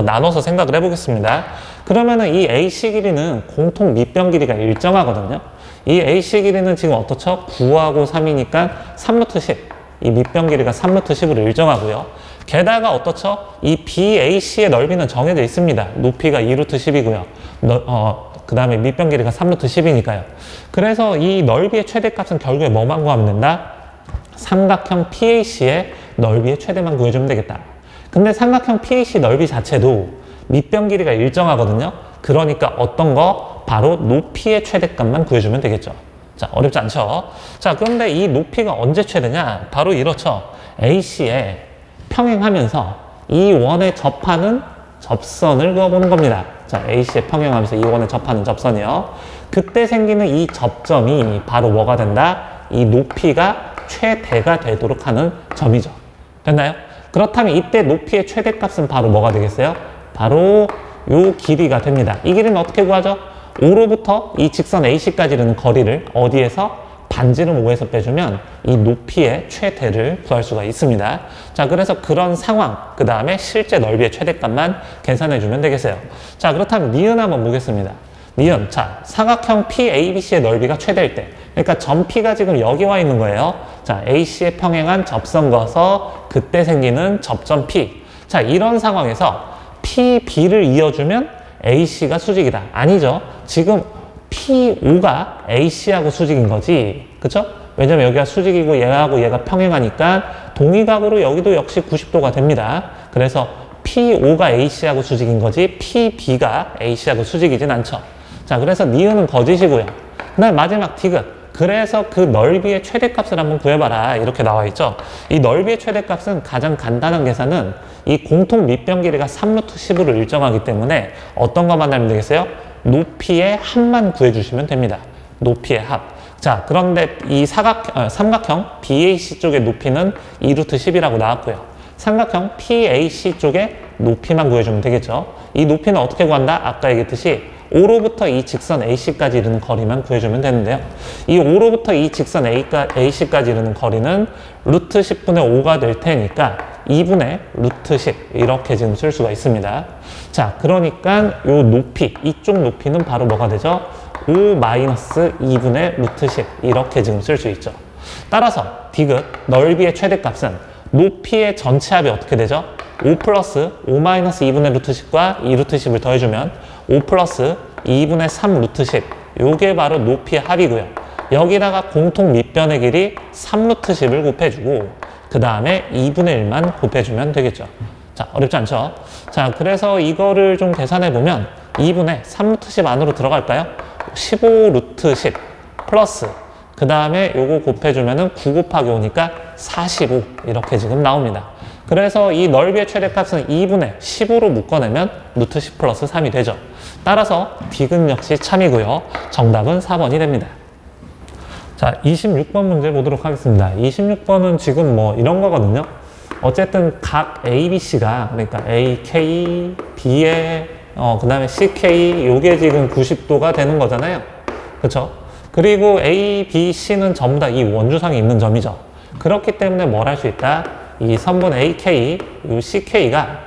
나눠서 생각을 해보겠습니다. 그러면은 이 AC 길이는 공통 밑변 길이가 일정하거든요. 이 AC 길이는 지금 어떻죠? 9하고 3이니까 3루트 10. 이 밑변 길이가 3루트 10으로 일정하고요. 게다가 어떻죠? 이 BAC의 넓이는 정해져 있습니다. 높이가 2루트 10이고요. 그 다음에 밑변 길이가 3루트 10이니까요. 그래서 이 넓이의 최대값은 결국에 뭐만 구하면 된다? 삼각형 PAC의 넓이의 최대만 구해주면 되겠다. 근데 삼각형 PAC 넓이 자체도 밑변 길이가 일정하거든요. 그러니까 어떤 거? 바로 높이의 최대값만 구해주면 되겠죠. 자, 어렵지 않죠? 자, 그런데 이 높이가 언제 최대냐? 바로 이렇죠. AC에 평행하면서 이 원에 접하는 접선을 그어보는 겁니다. 자, AC에 평행하면서 이 원에 접하는 접선이요. 그때 생기는 이 접점이 바로 뭐가 된다? 이 높이가 최대가 되도록 하는 점이죠. 됐나요? 그렇다면 이때 높이의 최대값은 바로 뭐가 되겠어요? 바로 요 길이가 됩니다. 이 길이는 어떻게 구하죠? 5로부터 이 직선 AC까지 이르는 거리를 어디에서? 반지름 5에서 빼주면 이 높이의 최대를 구할 수가 있습니다. 자, 그래서 그런 상황, 그 다음에 실제 넓이의 최대값만 계산해주면 되겠어요. 자, 그렇다면 니은 한번 보겠습니다. 니은, 자, 사각형 PABC의 넓이가 최대일 때, 그러니까 점 P가 지금 여기 와 있는 거예요. 자, AC에 평행한 접선 그어서 그때 생기는 접점 P. 자, 이런 상황에서 PB를 이어주면 AC가 수직이다. 아니죠. 지금 P5가 AC하고 수직인 거지. 그쵸? 왜냐면 여기가 수직이고 얘하고 얘가 평행하니까 동위각으로 여기도 역시 90도가 됩니다. 그래서 P5가 AC하고 수직인 거지 PB가 AC하고 수직이진 않죠. 자, 그래서 니은은 거짓이고요. 그 다음에 마지막 디귿. 그래서 그 넓이의 최대값을 한번 구해봐라. 이렇게 나와 있죠. 이 넓이의 최대값은 가장 간단한 계산은 이 공통 밑변 길이가 3루트 10으로 일정하기 때문에 어떤 것만 알면 되겠어요? 높이의 합만 구해주시면 됩니다. 높이의 합. 자, 그런데 이 삼각형 BAC 쪽의 높이는 2루트 10이라고 나왔고요. 삼각형 PAC 쪽의 높이만 구해주면 되겠죠. 이 높이는 어떻게 구한다? 아까 얘기했듯이 5로부터 이 직선 AC까지 이르는 거리만 구해주면 되는데요. 이 5로부터 이 직선 AC까지 이르는 거리는 루트 10분의 5가 될 테니까 2분의 루트 10 이렇게 지금 쓸 수가 있습니다. 자, 그러니까 요 높이, 이쪽 높이는 바로 뭐가 되죠? 5 마이너스 2분의 루트 10 이렇게 지금 쓸 수 있죠. 따라서 디귿 넓이의 최대값은 높이의 전체 합이 어떻게 되죠? 5 플러스 5 마이너스 2분의 루트 10과 2 루트 10을 더해주면 5 플러스 2분의 3 루트 10 요게 바로 높이의 합이고요. 여기다가 공통 밑변의 길이 3 루트 10을 곱해주고 그 다음에 2분의 1만 곱해주면 되겠죠. 자, 어렵지 않죠? 자, 그래서 이거를 좀 계산해보면 2분의 3 루트 10 안으로 들어갈까요? 15 루트 10 플러스 그 다음에 요거 곱해주면은 9 곱하기 5니까 45 이렇게 지금 나옵니다. 그래서 이 넓이의 최대값은 2분의 15로 묶어내면 루트 10 플러스 3이 되죠. 따라서 디귿 역시 참이고요. 정답은 4번이 됩니다. 자, 26번 문제 보도록 하겠습니다. 26번은 지금 뭐 이런 거거든요. 어쨌든 각 ABC가 그러니까 AK, B의 그 다음에 CK 요게 지금 90도가 되는 거잖아요. 그렇죠? 그리고 A, B, C는 전부 다 이 원주상에 있는 점이죠. 그렇기 때문에 뭘 할 수 있다? 이 선분 AK, 이 CK가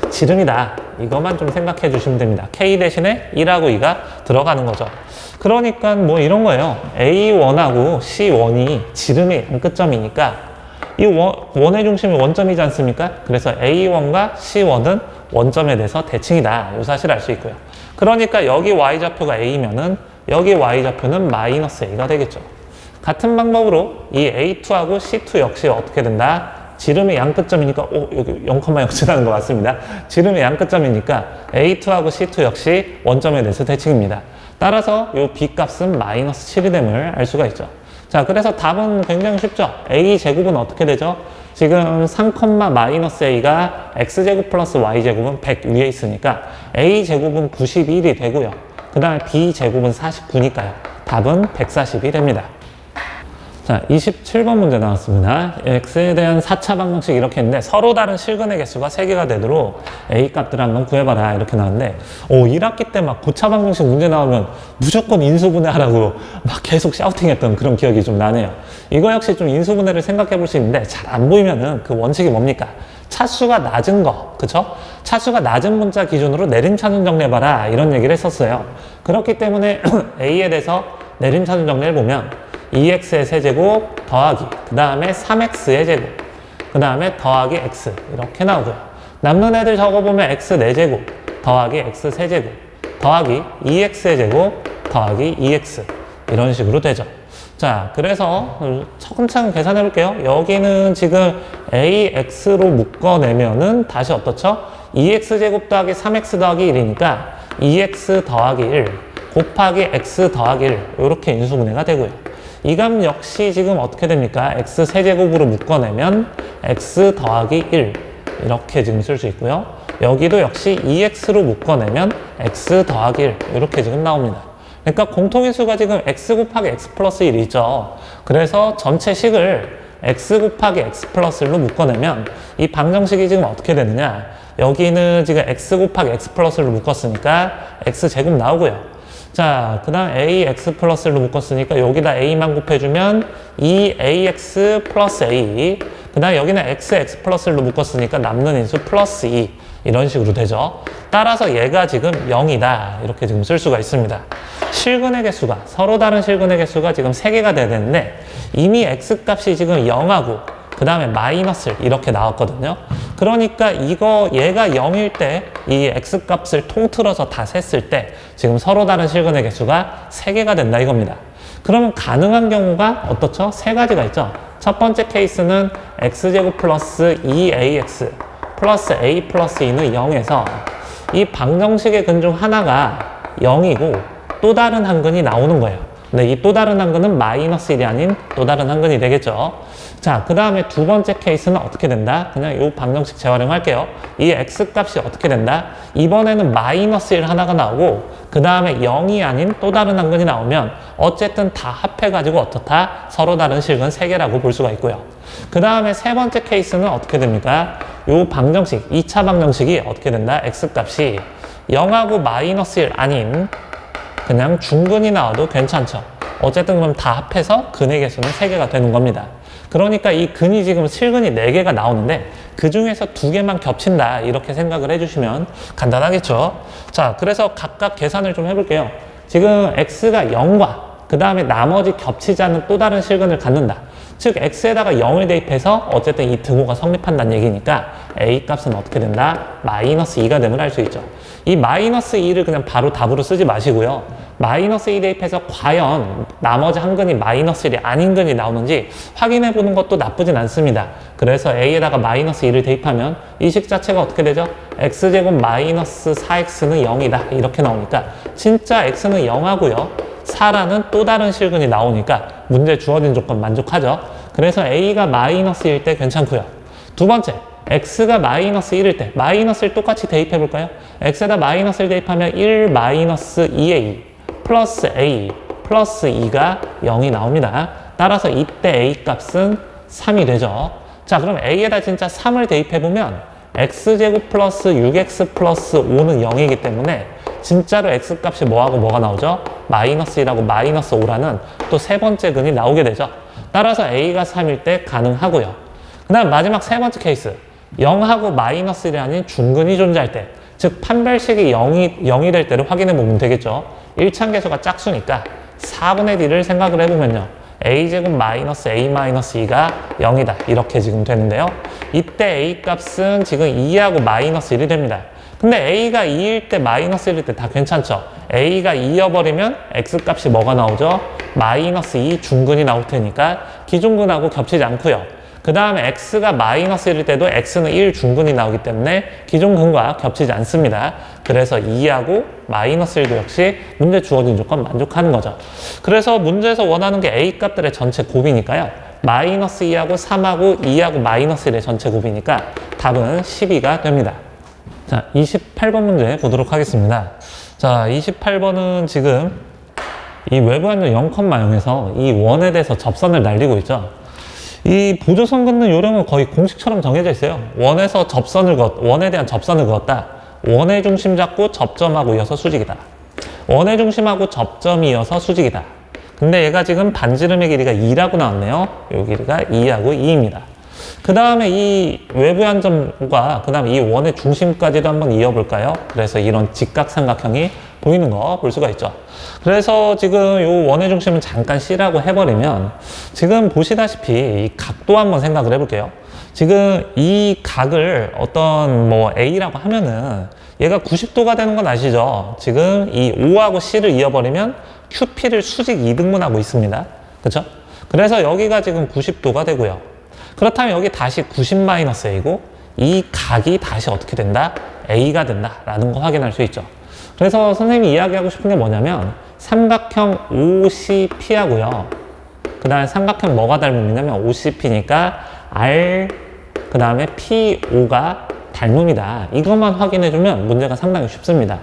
지름이다. 이것만 좀 생각해 주시면 됩니다. K 대신에 1하고 2가 들어가는 거죠. 그러니까 뭐 이런 거예요. A1하고 C1이 지름의 양끝점이니까 이 원의 중심이 원점이지 않습니까? 그래서 A1과 C1은 원점에 대해서 대칭이다. 이 사실을 알 수 있고요. 그러니까 여기 Y좌표가 A면은 여기 Y좌표는 마이너스 A가 되겠죠. 같은 방법으로 이 A2하고 C2 역시 어떻게 된다? 지름의 양끝점이니까 여기 0,0 지나는 거 맞습니다. 지름의 양끝점이니까 A2하고 C2 역시 원점에 대해서 대칭입니다. 따라서 이 B값은 마이너스 7이 됨을 알 수가 있죠. 자, 그래서 답은 굉장히 쉽죠. A제곱은 어떻게 되죠? 지금 3, 마이너스 A가 X제곱 플러스 Y제곱은 100 위에 있으니까 A제곱은 91이 되고요. 그 다음에 B제곱은 49니까요. 답은 140이 됩니다. 자, 27번 문제 나왔습니다. X에 대한 4차 방정식 이렇게 했는데 서로 다른 실근의 개수가 3개가 되도록 A 값들을 한번 구해봐라 이렇게 나왔는데 1학기 때 막 고차 방정식 문제 나오면 무조건 인수분해하라고 막 계속 샤우팅했던 그런 기억이 좀 나네요. 이거 역시 좀 인수분해를 생각해 볼 수 있는데 잘 안 보이면은 그 원칙이 뭡니까? 차수가 낮은 거, 그쵸? 차수가 낮은 문자 기준으로 내림차순 정리해봐라 이런 얘기를 했었어요. 그렇기 때문에 A에 대해서 내림차순 정리를 보면 2x의 세제곱 더하기 그 다음에 3x의 제곱 그 다음에 더하기 x 이렇게 나오고요. 남는 애들 적어보면 x 4제곱 더하기 x 세제곱 더하기 2x의 제곱 더하기 2x 이런 식으로 되죠. 자, 그래서 차근차근 계산해 볼게요. 여기는 지금 AX로 묶어내면은 다시 어떻죠? 2X제곱 더하기 3X 더하기 1이니까 2X 더하기 1 곱하기 X 더하기 1 이렇게 인수분해가 되고요. 이 값 역시 지금 어떻게 됩니까? X 세제곱으로 묶어내면 X 더하기 1 이렇게 지금 쓸 수 있고요. 여기도 역시 2X로 묶어내면 X 더하기 1 이렇게 지금 나옵니다. 그러니까 공통인수가 지금 x 곱하기 x 플러스 1이 있죠. 그래서 전체 식을 x 곱하기 x 플러스 1로 묶어내면 이 방정식이 지금 어떻게 되느냐. 여기는 지금 x 곱하기 x 플러스 1로 묶었으니까 x 제곱 나오고요. 자, 그 다음 ax 플러스 1로 묶었으니까 여기다 a만 곱해주면 2ax 플러스 a. 그 다음 여기는 x 플러스 1로 묶었으니까 남는 인수 플러스 2. 이런 식으로 되죠. 따라서 얘가 지금 0이다. 이렇게 지금 쓸 수가 있습니다. 실근의 개수가, 서로 다른 실근의 개수가 지금 3개가 돼야 되는데 이미 x값이 지금 0하고 그 다음에 마이너스 이렇게 나왔거든요. 그러니까 얘가 0일 때 이 x값을 통틀어서 다 셌을 때 지금 서로 다른 실근의 개수가 3개가 된다 이겁니다. 그러면 가능한 경우가 어떻죠? 3가지가 있죠. 첫 번째 케이스는 x제곱 플러스 2ax 플러스 a 플러스 2는 0에서 이 방정식의 근 중 하나가 0이고 또 다른 한 근이 나오는 거예요. 근데 이 또 다른 한근은 마이너스 1이 아닌 또 다른 한근이 되겠죠. 자, 그 다음에 두 번째 케이스는 어떻게 된다? 그냥 이 방정식 재활용할게요. 이 x값이 어떻게 된다? 이번에는 마이너스 1 하나가 나오고 그 다음에 0이 아닌 또 다른 한근이 나오면 어쨌든 다 합해가지고 어떻다? 서로 다른 실근 3개라고 볼 수가 있고요. 그 다음에 세 번째 케이스는 어떻게 됩니까? 이 방정식, 2차 방정식이 어떻게 된다? x값이 0하고 마이너스 1 아닌 그냥 중근이 나와도 괜찮죠. 어쨌든 그럼 다 합해서 근의 개수는 3개가 되는 겁니다. 그러니까 이 근이 지금 실근이 4개가 나오는데 그 중에서 2개만 겹친다 이렇게 생각을 해주시면 간단하겠죠. 자, 그래서 각각 계산을 좀 해볼게요. 지금 x가 0과 그 다음에 나머지 겹치지 않는 또 다른 실근을 갖는다. 즉 x에다가 0을 대입해서 어쨌든 이 등호가 성립한다는 얘기니까 a 값은 어떻게 된다? 마이너스 2가 됨을 알 수 있죠. 이 마이너스 2를 그냥 바로 답으로 쓰지 마시고요. 마이너스 2 대입해서 과연 나머지 한근이 마이너스 1이 아닌 근이 나오는지 확인해 보는 것도 나쁘진 않습니다. 그래서 a에다가 마이너스 2를 대입하면 이 식 자체가 어떻게 되죠? x제곱 마이너스 4x는 0이다 이렇게 나오니까 진짜 x는 0하고요. 4라는 또 다른 실근이 나오니까 문제 주어진 조건 만족하죠. 그래서 a가 마이너스 1일 때 괜찮고요. 두 번째, x가 마이너스 1일 때 마이너스 1 똑같이 대입해 볼까요? x에다 마이너스 1 대입하면 1 마이너스 2a 플러스 a 플러스 2가 0이 나옵니다. 따라서 이때 a 값은 3이 되죠. 자, 그럼 a에다 진짜 3을 대입해 보면 x제곱 플러스 6x 플러스 5는 0이기 때문에 진짜로 x값이 뭐하고 뭐가 나오죠? 마이너스 1하고 마이너스 5라는 또 세 번째 근이 나오게 되죠. 따라서 a가 3일 때 가능하고요. 그 다음 마지막 세 번째 케이스 0하고 마이너스 1이 아닌 중근이 존재할 때, 즉 판별식이 0이 될 때를 확인해 보면 되겠죠. 1차 계수가 짝수니까 4분의 d를 생각을 해보면요. a제곱 마이너스 a 마이너스 2가 0이다 이렇게 지금 되는데요. 이때 a 값은 지금 2하고 마이너스 1이 됩니다. 근데 a가 2일 때 마이너스 1일 때 다 괜찮죠. a가 2여버리면 x값이 뭐가 나오죠? 마이너스 2 중근이 나올 테니까 기중근하고 겹치지 않고요. 그 다음에 x가 마이너스 1일 때도 x는 1 중근이 나오기 때문에 기존근과 겹치지 않습니다. 그래서 2하고 마이너스 1도 역시 문제 주어진 조건 만족하는 거죠. 그래서 문제에서 원하는 게 a 값들의 전체 곱이니까요. 마이너스 2하고 3하고 2하고 마이너스 1의 전체 곱이니까 답은 12가 됩니다. 자, 28번 문제 보도록 하겠습니다. 자, 28번은 지금 이 외부 안전 0,0에서 이 원에 대해서 접선을 날리고 있죠. 이 보조선 긋는 요령은 거의 공식처럼 정해져 있어요. 원에 대한 접선을 그었다. 원의 중심 잡고 접점하고 이어서 수직이다. 원의 중심하고 접점이 이어서 수직이다. 근데 얘가 지금 반지름의 길이가 2라고 나왔네요. 요 길이가 2하고 2입니다. 그 다음에 이 외부의 한 점과 그 다음에 이 원의 중심까지도 한번 이어볼까요? 그래서 이런 직각삼각형이 보이는 거 볼 수가 있죠. 그래서 지금 이 원의 중심은 잠깐 C라고 해버리면 지금 보시다시피 이 각도 한번 생각을 해볼게요. 지금 이 각을 어떤 뭐 A라고 하면은 얘가 90도가 되는 건 아시죠? 지금 이 O하고 C를 이어버리면 QP를 수직 2등분하고 있습니다. 그렇죠? 그래서 여기가 지금 90도가 되고요. 그렇다면 여기 다시 90-A고 이 각이 다시 어떻게 된다? A가 된다라는 거 확인할 수 있죠. 그래서 선생님이 이야기하고 싶은 게 뭐냐면 삼각형 OCP하고요. 그 다음에 삼각형 뭐가 닮음이냐면 OCP니까 R 그 다음에 PO가 닮음이다. 이것만 확인해주면 문제가 상당히 쉽습니다.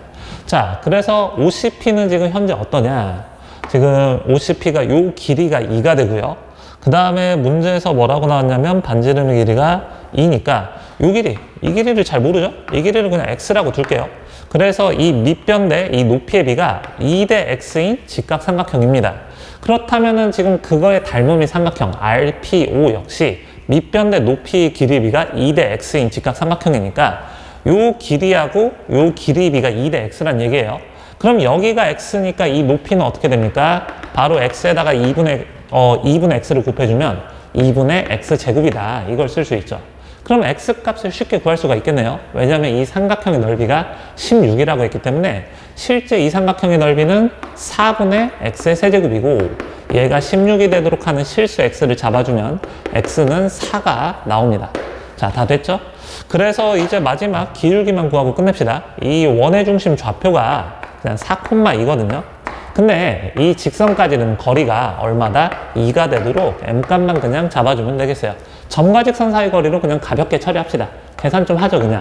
자, 그래서 OCP는 지금 현재 어떠냐? 지금 OCP가 요 길이가 2가 되고요. 그 다음에 문제에서 뭐라고 나왔냐면 반지름의 길이가 2니까 이 길이를 잘 모르죠? 이 길이를 그냥 X라고 둘게요. 그래서 이 밑변 대 이 높이의 비가 2 대 X인 직각삼각형입니다. 그렇다면은 지금 그거의 닮음이 삼각형 RPO 역시 밑변 대 높이 길이 비가 2 대 X인 직각삼각형이니까 요 길이하고 요 길이 비가 2 대 X란 얘기예요. 그럼 여기가 X니까 이 높이는 어떻게 됩니까? 바로 X에다가 2분의 X를 곱해주면 2분의 X제곱이다. 이걸 쓸 수 있죠. 그럼 X값을 쉽게 구할 수가 있겠네요. 왜냐하면 이 삼각형의 넓이가 16이라고 했기 때문에 실제 이 삼각형의 넓이는 4분의 X의 세제곱이고 얘가 16이 되도록 하는 실수 X를 잡아주면 X는 4가 나옵니다. 자, 다 됐죠? 그래서 이제 마지막 기울기만 구하고 끝냅시다. 이 원의 중심 좌표가 그냥 4,2거든요. 근데 이 직선까지는 거리가 얼마다? 2가 되도록 m값만 그냥 잡아주면 되겠어요. 점과 직선 사이 거리로 그냥 가볍게 처리합시다. 계산 좀 하죠, 그냥.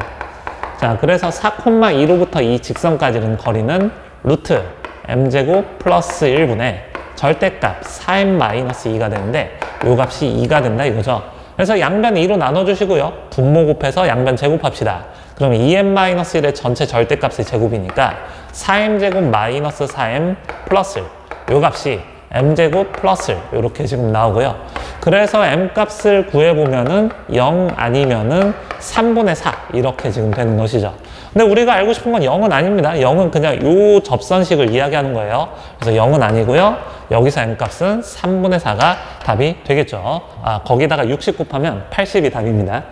자, 그래서 4,2로부터 이 직선까지는 거리는 루트 m제곱 플러스 1분의 절대값 4m-2가 되는데 요 값이 2가 된다 이거죠. 그래서 양변 2로 나눠주시고요. 분모 곱해서 양변 제곱합시다. 그럼 2m-1의 전체 절대값의 제곱이니까 4m제곱 마이너스 4m 플러스 요 값이 m제곱 플러스 이렇게 지금 나오고요. 그래서 m값을 구해보면은 0 아니면은 3분의 4 이렇게 지금 되는 것이죠. 근데 우리가 알고 싶은 건 0은 아닙니다. 0은 그냥 요 접선식을 이야기하는 거예요. 그래서 0은 아니고요. 여기서 m값은 3분의 4가 답이 되겠죠. 거기다가 60 곱하면 80이 답입니다.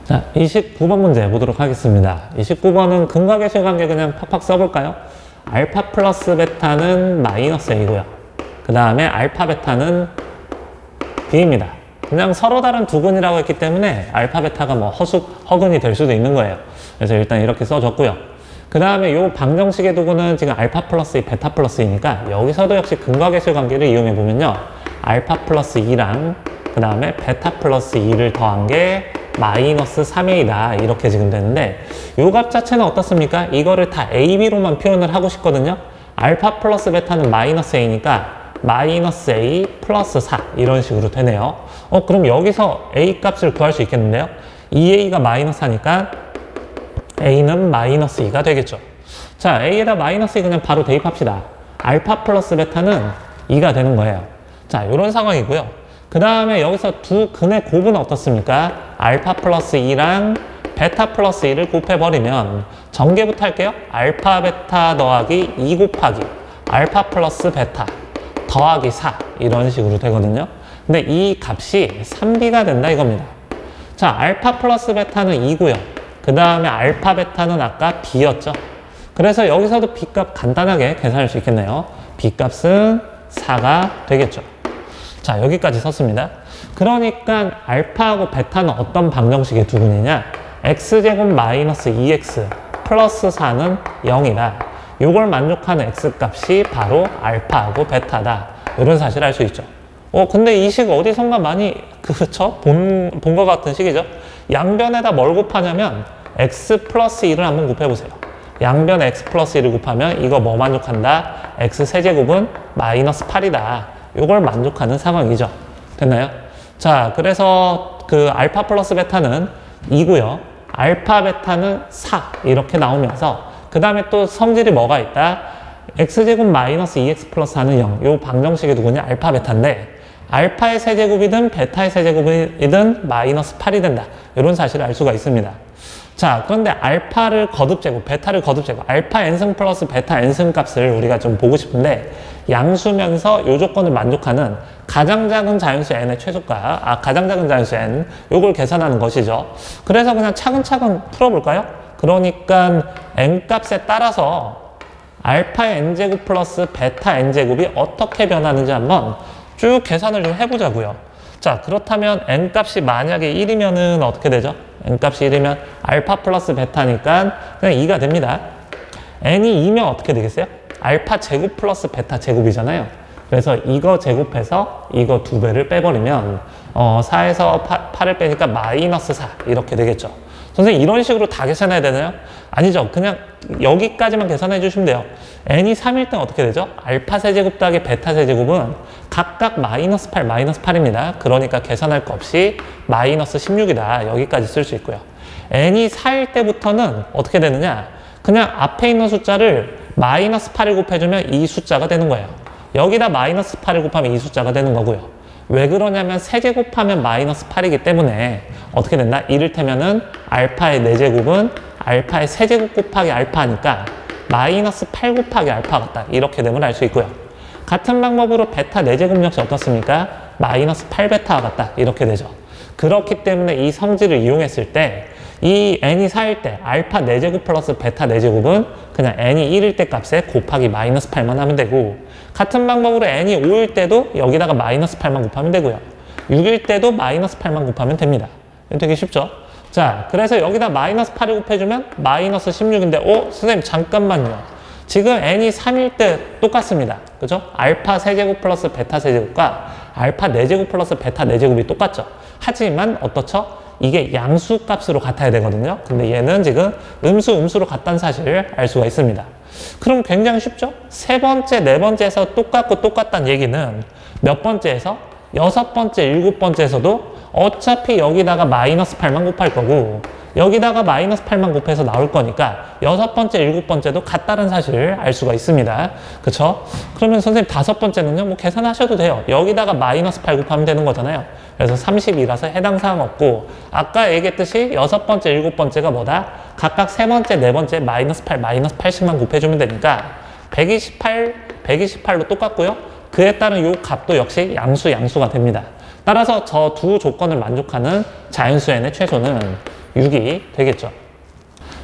자, 29번 문제 보도록 하겠습니다. 29번은 근과 계수의 관계 그냥 팍팍 써볼까요? 알파 플러스 베타는 마이너스 a고요. 그 다음에 알파 베타는 b입니다. 그냥 서로 다른 두 근이라고 했기 때문에 알파 베타가 뭐 허근이 될 수도 있는 거예요. 그래서 일단 이렇게 써줬고요. 그 다음에 요 방정식의 두근은 지금 알파 플러스 2, 베타 플러스 2니까 여기서도 역시 근과 계수의 관계를 이용해 보면요. 알파 플러스 2랑 그 다음에 베타 플러스 2를 더한 게 마이너스 3a다 이렇게 지금 되는데 요 값 자체는 어떻습니까? 이거를 다 a, b로만 표현을 하고 싶거든요. 알파 플러스 베타는 마이너스 a니까 마이너스 a 플러스 4 이런 식으로 되네요. 그럼 여기서 a 값을 구할 수 있겠는데요. 2a가 마이너스 하니까 a는 마이너스 2가 되겠죠. 자, a에다 마이너스 2 그냥 바로 대입합시다. 알파 플러스 베타는 2가 되는 거예요. 자, 이런 상황이고요. 그 다음에 여기서 두 근의 곱은 어떻습니까? 알파 플러스 2랑 베타 플러스 2를 곱해버리면 전개부터 할게요. 알파 베타 더하기 2 곱하기 알파 플러스 베타 더하기 4 이런 식으로 되거든요. 근데 이 값이 3b가 된다 이겁니다. 자, 알파 플러스 베타는 2고요. 그 다음에 알파 베타는 아까 b였죠. 그래서 여기서도 b값 간단하게 계산할 수 있겠네요. b값은 4가 되겠죠. 자, 여기까지 썼습니다. 그러니까 알파하고 베타는 어떤 방정식의 두 근이냐? x제곱 마이너스 2x 플러스 4는 0이다. 요걸 만족하는 x값이 바로 알파하고 베타다. 이런 사실을 알 수 있죠. 근데 이 식 어디선가 많이 본 것 같은 식이죠. 양변에다 뭘 곱하냐면 x 플러스 1을 한번 곱해보세요. 양변 x 플러스 1을 곱하면 이거 뭐 만족한다? x 세제곱은 마이너스 8이다. 요걸 만족하는 상황이죠. 됐나요? 자, 그래서 그 알파 플러스 베타는 2고요. 알파 베타는 4 이렇게 나오면서 그 다음에 또 성질이 뭐가 있다? x제곱 마이너스 2x 플러스 4는 0. 요 방정식의 누구냐? 알파 베타인데 알파의 세제곱이든 베타의 세제곱이든 마이너스 8이 된다. 이런 사실을 알 수가 있습니다. 자, 그런데 알파를 거듭제곱, 베타를 거듭제곱, 알파 n승 플러스 베타 n승 값을 우리가 좀 보고 싶은데 양수면서 요 조건을 만족하는 가장 작은 자연수 n의 최소가, 가장 작은 자연수 n, 요걸 계산하는 것이죠. 그래서 그냥 차근차근 풀어볼까요? 그러니까 n 값에 따라서 알파의 n제곱 플러스 베타 n제곱이 어떻게 변하는지 한번 쭉 계산을 좀 해보자고요. 자, 그렇다면 n 값이 만약에 1이면은 어떻게 되죠? n 값이 1이면 알파 플러스 베타니까 그냥 2가 됩니다. n이 2면 어떻게 되겠어요? 알파 제곱 플러스 베타 제곱이잖아요. 그래서 이거 제곱해서 이거 2배를 빼버리면 4에서 8을 빼니까 마이너스 4 이렇게 되겠죠. 선생님 이런 식으로 다 계산해야 되나요? 아니죠. 그냥 여기까지만 계산해 주시면 돼요. n이 3일 땐 어떻게 되죠? 알파 세제곱 더하기 베타 세제곱은 각각 마이너스 8, 마이너스 8입니다. 그러니까 계산할 거 없이 마이너스 16이다. 여기까지 쓸 수 있고요. n이 4일 때부터는 어떻게 되느냐? 그냥 앞에 있는 숫자를 마이너스 8을 곱해주면 이 숫자가 되는 거예요. 여기다 마이너스 8을 곱하면 이 숫자가 되는 거고요. 왜 그러냐면 세제곱하면 마이너스 8이기 때문에 어떻게 된다? 이를테면은 알파의 4제곱은 알파의 세제곱 곱하기 알파니까 마이너스 8 곱하기 알파 같다. 이렇게 되면 알 수 있고요. 같은 방법으로 베타 4제곱 역시 어떻습니까? 마이너스 8베타와 같다. 이렇게 되죠. 그렇기 때문에 이 성질을 이용했을 때 이 n이 4일 때 알파 4제곱 플러스 베타 4제곱은 그냥 n이 1일 때 값에 곱하기 마이너스 8만 하면 되고 같은 방법으로 n이 5일 때도 여기다가 마이너스 8만 곱하면 되고요. 6일 때도 마이너스 8만 곱하면 됩니다. 되게 쉽죠? 자, 그래서 여기다 마이너스 8을 곱해주면 마이너스 16인데 선생님 잠깐만요. 지금 n이 3일 때 똑같습니다. 그죠? 알파 세제곱 플러스 베타 세제곱과 알파 4제곱 플러스 베타 4제곱이 똑같죠. 하지만 어떻죠? 이게 양수 값으로 같아야 되거든요. 근데 얘는 지금 음수로 같다는 사실을 알 수가 있습니다. 그럼 굉장히 쉽죠? 세 번째, 네 번째에서 똑같다는 얘기는 몇 번째에서? 6번째, 7번째에서도 어차피 여기다가 마이너스 8만 곱할 거고 여기다가 마이너스 8만 곱해서 나올 거니까 6번째, 7번째도 같다는 사실을 알 수가 있습니다. 그쵸? 그러면 선생님 5번째는요, 뭐 계산하셔도 돼요. 여기다가 마이너스 8 곱하면 되는 거잖아요. 그래서 32라서 해당 사항 없고, 아까 얘기했듯이 6번째, 7번째가 뭐다? 각각 3번째, 4번째 마이너스 8, 마이너스 8씩만 곱해주면 되니까 128로 똑같고요. 그에 따른 요 값도 역시 양수가 됩니다. 따라서 저 두 조건을 만족하는 자연수 n의 최소는 6이 되겠죠.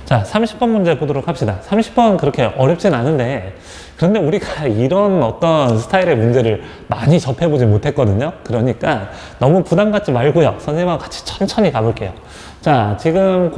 자, 30번 문제 보도록 합시다. 30번 그렇게 어렵진 않은데, 그런데 우리가 이런 어떤 스타일의 문제를 많이 접해보지 못했거든요. 그러니까 너무 부담 갖지 말고요. 선생님하고 같이 천천히 가볼게요. 자, 지금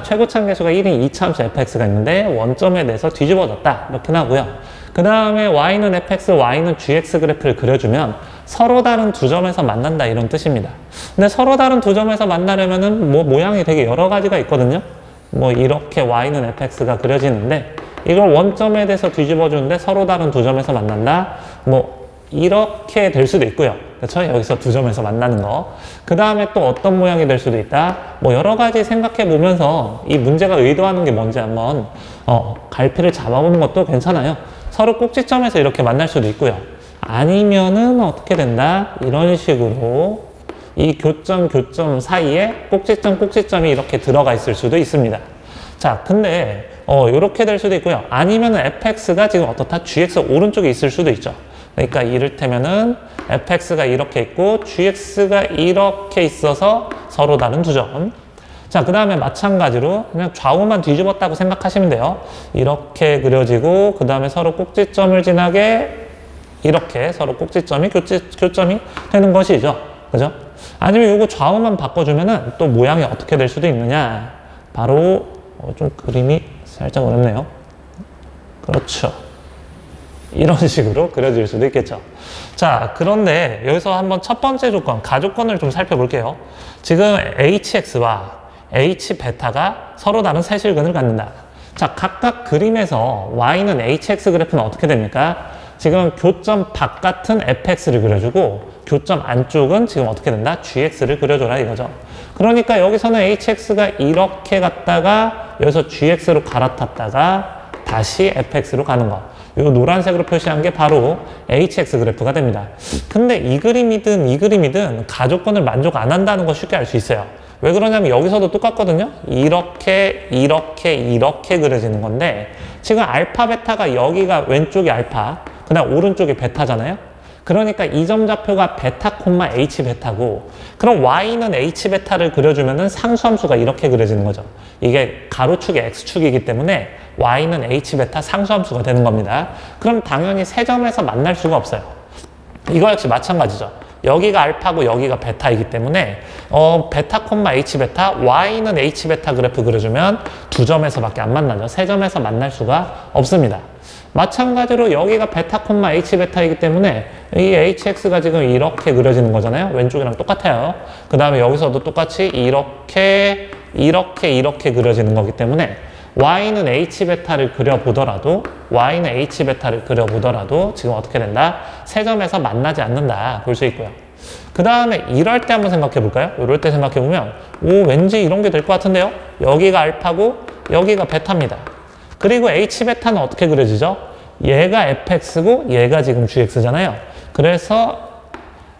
최고참 계수가 1인 2차함수 fx가 있는데 원점에 대해서 뒤집어졌다. 이렇게 나오고요. 그 다음에 y는 fx, y는 gx 그래프를 그려주면 서로 다른 두 점에서 만난다 이런 뜻입니다. 근데 서로 다른 두 점에서 만나려면은 뭐 모양이 되게 여러 가지가 있거든요. 뭐 이렇게 y는 fx가 그려지는데 이걸 원점에 대해서 뒤집어 주는데 서로 다른 두 점에서 만난다. 뭐 이렇게 될 수도 있고요. 그렇죠? 여기서 두 점에서 만나는 거. 그 다음에 또 어떤 모양이 될 수도 있다. 뭐 여러 가지 생각해 보면서 이 문제가 의도하는 게 뭔지 한번 갈피를 잡아보는 것도 괜찮아요. 서로 꼭지점에서 이렇게 만날 수도 있고요. 아니면은 어떻게 된다? 이런 식으로 이 교점 사이에 꼭지점이 이렇게 들어가 있을 수도 있습니다. 자, 근데 이렇게 될 수도 있고요. 아니면은 fx가 지금 어떻다? gx 오른쪽에 있을 수도 있죠. 그러니까 이를테면은 fx가 이렇게 있고 gx가 이렇게 있어서 서로 다른 두 점. 자, 그 다음에 마찬가지로 그냥 좌우만 뒤집었다고 생각하시면 돼요. 이렇게 그려지고 그 다음에 서로 꼭지점을 지나게 이렇게 서로 꼭지점이 교점이 되는 것이죠. 그죠? 아니면 이거 좌우만 바꿔주면은 또 모양이 어떻게 될 수도 있느냐. 바로 좀 그림이 살짝 어렵네요. 그렇죠. 이런 식으로 그려질 수도 있겠죠. 자, 그런데 여기서 한번 첫 번째 조건, 가조건을 좀 살펴볼게요. 지금 hx와 h베타가 서로 다른 세실근을 갖는다. 자, 각각 그림에서 y는 hx 그래프는 어떻게 됩니까? 지금 교점 바깥은 fx를 그려주고 교점 안쪽은 지금 어떻게 된다? gx를 그려줘라 이거죠. 그러니까 여기서는 hx가 이렇게 갔다가 여기서 gx로 갈아탔다가 다시 fx로 가는 거. 이 노란색으로 표시한 게 바로 hx 그래프가 됩니다. 근데 이 그림이든 가조건을 만족 안 한다는 거 쉽게 알 수 있어요. 왜 그러냐면 여기서도 똑같거든요. 이렇게 그려지는 건데 지금 알파 베타가 여기가 왼쪽이 알파 그 다음 오른쪽이 베타잖아요. 그러니까 이 점 좌표가 베타 콤마 h 베타고 그럼 y는 h 베타를 그려주면은 상수함수가 이렇게 그려지는 거죠. 이게 가로축이 x축이기 때문에 y는 h 베타 상수함수가 되는 겁니다. 그럼 당연히 세 점에서 만날 수가 없어요. 이거 역시 마찬가지죠. 여기가 알파고 여기가 베타이기 때문에 베타 콤마 h 베타 y는 h 베타 그래프 그려주면 두 점에서밖에 안 만나죠. 세 점에서 만날 수가 없습니다. 마찬가지로 여기가 베타 콤마 h 베타이기 때문에 이 hx가 지금 이렇게 그려지는 거잖아요. 왼쪽이랑 똑같아요. 그 다음에 여기서도 똑같이 이렇게 그려지는 거기 때문에 y는 h베타를 그려보더라도 지금 어떻게 된다? 세 점에서 만나지 않는다 볼 수 있고요. 그 다음에 이럴 때 한번 생각해 볼까요? 이럴 때 생각해 보면 왠지 이런 게 될 것 같은데요. 여기가 알파고 여기가 베타입니다. 그리고 h베타는 어떻게 그려지죠? 얘가 fx고 얘가 지금 gx잖아요. 그래서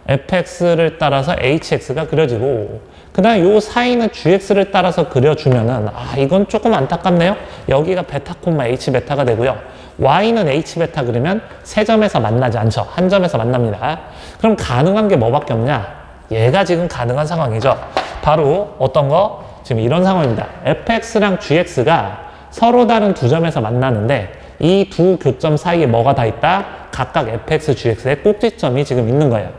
fx를 따라서 hx가 그려지고 그 다음에 요 사이는 gx를 따라서 그려주면은 이건 조금 안타깝네요. 여기가 베타 콤마 h 베타가 되고요. y는 h 베타 그리면 세 점에서 만나지 않죠. 한 점에서 만납니다. 그럼 가능한 게 뭐밖에 없냐? 얘가 지금 가능한 상황이죠. 바로 어떤 거? 지금 이런 상황입니다. fx랑 gx가 서로 다른 두 점에서 만나는데 이 두 교점 사이에 뭐가 다 있다? 각각 fx, gx의 꼭지점이 지금 있는 거예요.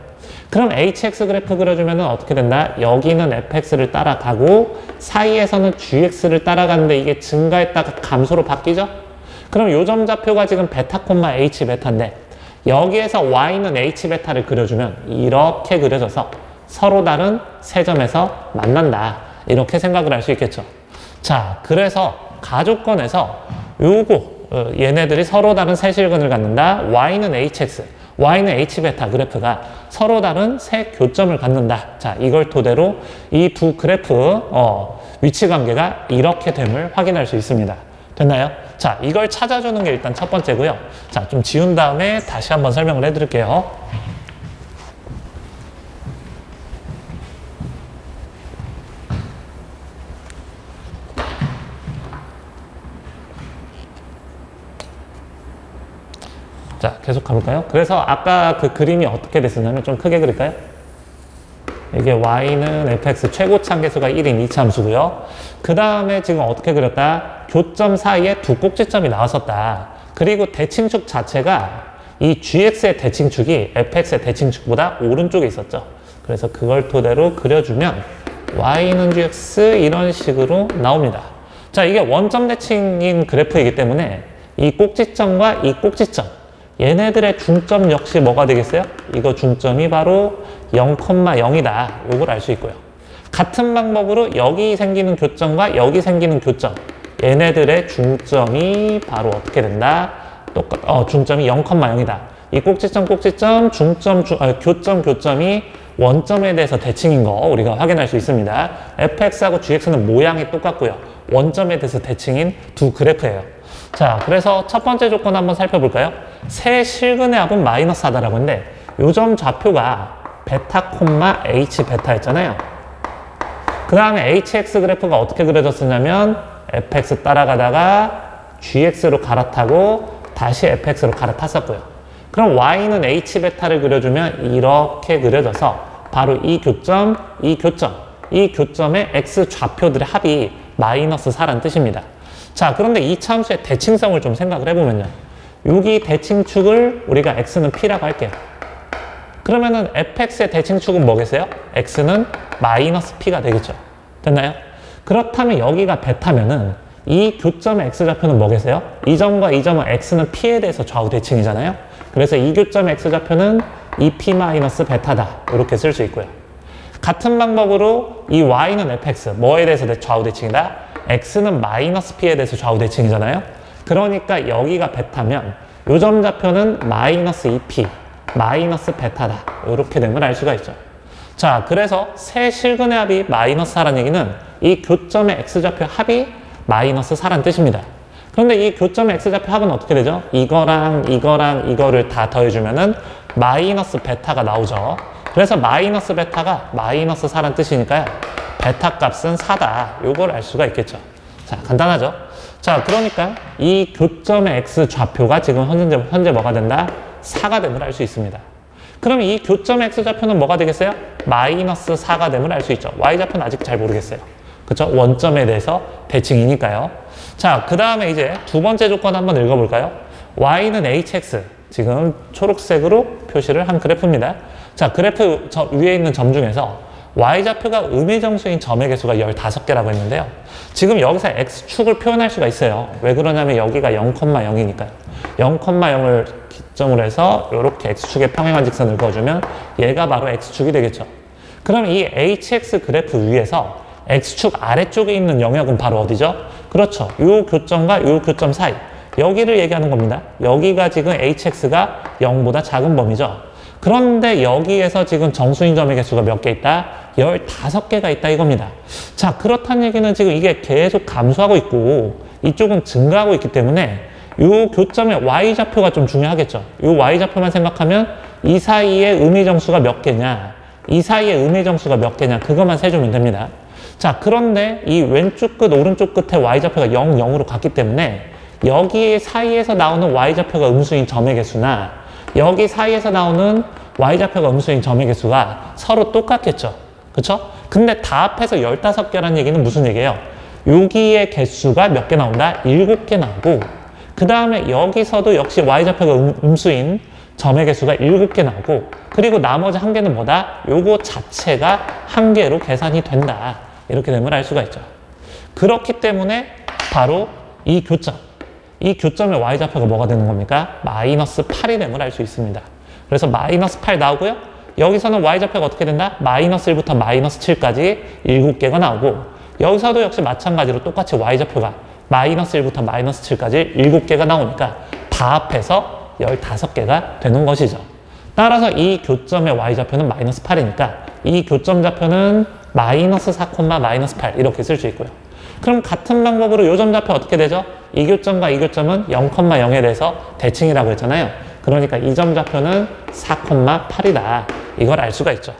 그럼 hx 그래프 그려주면 어떻게 된다? 여기는 fx를 따라가고 사이에서는 gx를 따라가는데 이게 증가했다가 감소로 바뀌죠? 그럼 요점 좌표가 지금 베타 콤마 H 베타인데 여기에서 Y는 H 베타를 그려주면 이렇게 그려져서 서로 다른 세 점에서 만난다. 이렇게 생각을 할 수 있겠죠. 자, 그래서 가조건에서 얘네들이 서로 다른 세 실근을 갖는다. Y는 HX, Y는 H베타 그래프가 서로 다른 세 교점을 갖는다. 자, 이걸 토대로 이 두 그래프 위치 관계가 이렇게 됨을 확인할 수 있습니다. 됐나요? 자, 이걸 찾아주는 게 일단 첫 번째고요. 자, 좀 지운 다음에 다시 한번 설명을 해드릴게요. 자, 계속 가볼까요? 그래서 아까 그 그림이 어떻게 됐었냐면 좀 크게 그릴까요? 이게 y는 fx 최고차계수가 1인 이차함수고요. 그 다음에 지금 어떻게 그렸다? 교점 사이에 두 꼭지점이 나왔었다. 그리고 대칭축 자체가 이 gx의 대칭축이 fx의 대칭축보다 오른쪽에 있었죠. 그래서 그걸 토대로 그려주면 y는 gx 이런 식으로 나옵니다. 자, 이게 원점 대칭인 그래프이기 때문에 이 꼭지점과 이 꼭지점 얘네들의 중점 역시 뭐가 되겠어요? 이거 중점이 바로 0,0이다. 요걸 알 수 있고요. 같은 방법으로 여기 생기는 교점과 여기 생기는 교점 얘네들의 중점이 바로 어떻게 된다? 중점이 0,0이다. 이 꼭지점 교점이 원점에 대해서 대칭인 거 우리가 확인할 수 있습니다. fx하고 gx는 모양이 똑같고요. 원점에 대해서 대칭인 두 그래프예요. 자, 그래서 첫 번째 조건 한번 살펴볼까요? 세 실근의 합은 마이너스 하다라고 했는데 요점 좌표가 베타 콤마 h 베타였잖아요. 그 다음에 hx 그래프가 어떻게 그려졌었냐면 fx 따라가다가 gx로 갈아타고 다시 fx로 갈아탔었고요. 그럼 y는 h 베타를 그려주면 이렇게 그려져서 바로 이 교점의 x 좌표들의 합이 마이너스 4란 뜻입니다. 자, 그런데 이 함수의 대칭성을 좀 생각을 해보면요. 여기 대칭축을 우리가 x는 p라고 할게요. 그러면은 fx의 대칭축은 뭐겠어요? x는 마이너스 p가 되겠죠. 됐나요? 그렇다면 여기가 베타면은 이 교점의 x좌표는 뭐겠어요? 이 점과 이 점은 x는 p에 대해서 좌우 대칭이잖아요. 그래서 이 교점의 x좌표는 2p 마이너스 베타다. 이렇게 쓸 수 있고요. 같은 방법으로 이 y는 fx, 뭐에 대해서 좌우 대칭이다? x는 마이너스 p에 대해서 좌우 대칭이잖아요. 그러니까 여기가 베타면 요점 좌표는 마이너스 2p, 마이너스 베타다. 이렇게 된 걸 알 수가 있죠. 자, 그래서 세 실근의 합이 마이너스 4라는 얘기는 이 교점의 x좌표 합이 마이너스 4란 뜻입니다. 그런데 이 교점의 x좌표 합은 어떻게 되죠? 이거를 다 더해주면은 마이너스 베타가 나오죠. 그래서 마이너스 베타가 마이너스 4란 뜻이니까요. 베타 값은 4다. 요걸 알 수가 있겠죠. 자, 간단하죠? 자, 그러니까 이 교점의 x 좌표가 지금 현재 뭐가 된다? 4가 됨을 알 수 있습니다. 그럼 이 교점의 x 좌표는 뭐가 되겠어요? 마이너스 4가 됨을 알 수 있죠. y 좌표는 아직 잘 모르겠어요. 그쵸? 원점에 대해서 대칭이니까요. 자, 그 다음에 이제 두 번째 조건 한번 읽어볼까요? y는 hx, 지금 초록색으로 표시를 한 그래프입니다. 자, 그래프 위에 있는 점 중에서 y좌표가 음의정수인 점의 개수가 15개라고 했는데요. 지금 여기서 x축을 표현할 수가 있어요. 왜 그러냐면 여기가 0,0이니까요. 0,0을 기점으로 해서 이렇게 x축에 평행한 직선을 그어주면 얘가 바로 x축이 되겠죠. 그럼 이 hx 그래프 위에서 x축 아래쪽에 있는 영역은 바로 어디죠? 그렇죠. 이 교점과 이 교점 사이. 여기를 얘기하는 겁니다. 여기가 지금 hx가 0보다 작은 범위죠. 그런데 여기에서 지금 정수인 점의 개수가 몇 개 있다? 15개가 있다 이겁니다. 자, 그렇다는 얘기는 지금 이게 계속 감소하고 있고 이쪽은 증가하고 있기 때문에 이 교점의 y좌표가 좀 중요하겠죠. 이 y좌표만 생각하면 이 사이에 음의정수가 몇 개냐, 이 사이에 음의정수가 몇 개냐 그것만 세주면 됩니다. 자, 그런데 이 왼쪽 끝, 오른쪽 끝에 y좌표가 0, 0으로 갔기 때문에 여기 사이에서 나오는 y좌표가 음수인 점의 개수나 여기 사이에서 나오는 y좌표가 음수인 점의 개수가 서로 똑같겠죠. 그쵸? 근데 다 합해서 15개라는 얘기는 무슨 얘기예요? 여기의 개수가 몇 개 나온다? 7개 나오고 그 다음에 여기서도 역시 y좌표가 음수인 점의 개수가 7개 나오고 그리고 나머지 한 개는 뭐다? 요거 자체가 한 개로 계산이 된다. 이렇게 되면 알 수가 있죠. 그렇기 때문에 바로 이 교점, 이 교점의 y좌표가 뭐가 되는 겁니까? 마이너스 8이 됨을 알 수 있습니다. 그래서 마이너스 8 나오고요. 여기서는 y좌표가 어떻게 된다? 마이너스 1부터 마이너스 7까지 7개가 나오고, 여기서도 역시 마찬가지로 똑같이 y좌표가 마이너스 1부터 마이너스 7까지 7개가 나오니까 다 합해서 15개가 되는 것이죠. 따라서 이 교점의 y좌표는 마이너스 8이니까 이 교점 좌표는 마이너스 4, 마이너스 8 이렇게 쓸 수 있고요. 그럼 같은 방법으로 요점 좌표 어떻게 되죠? 이 교점과 이 교점은 0,0에 대해서 대칭이라고 했잖아요. 그러니까 이 점 좌표는 4,8이다. 이걸 알 수가 있죠.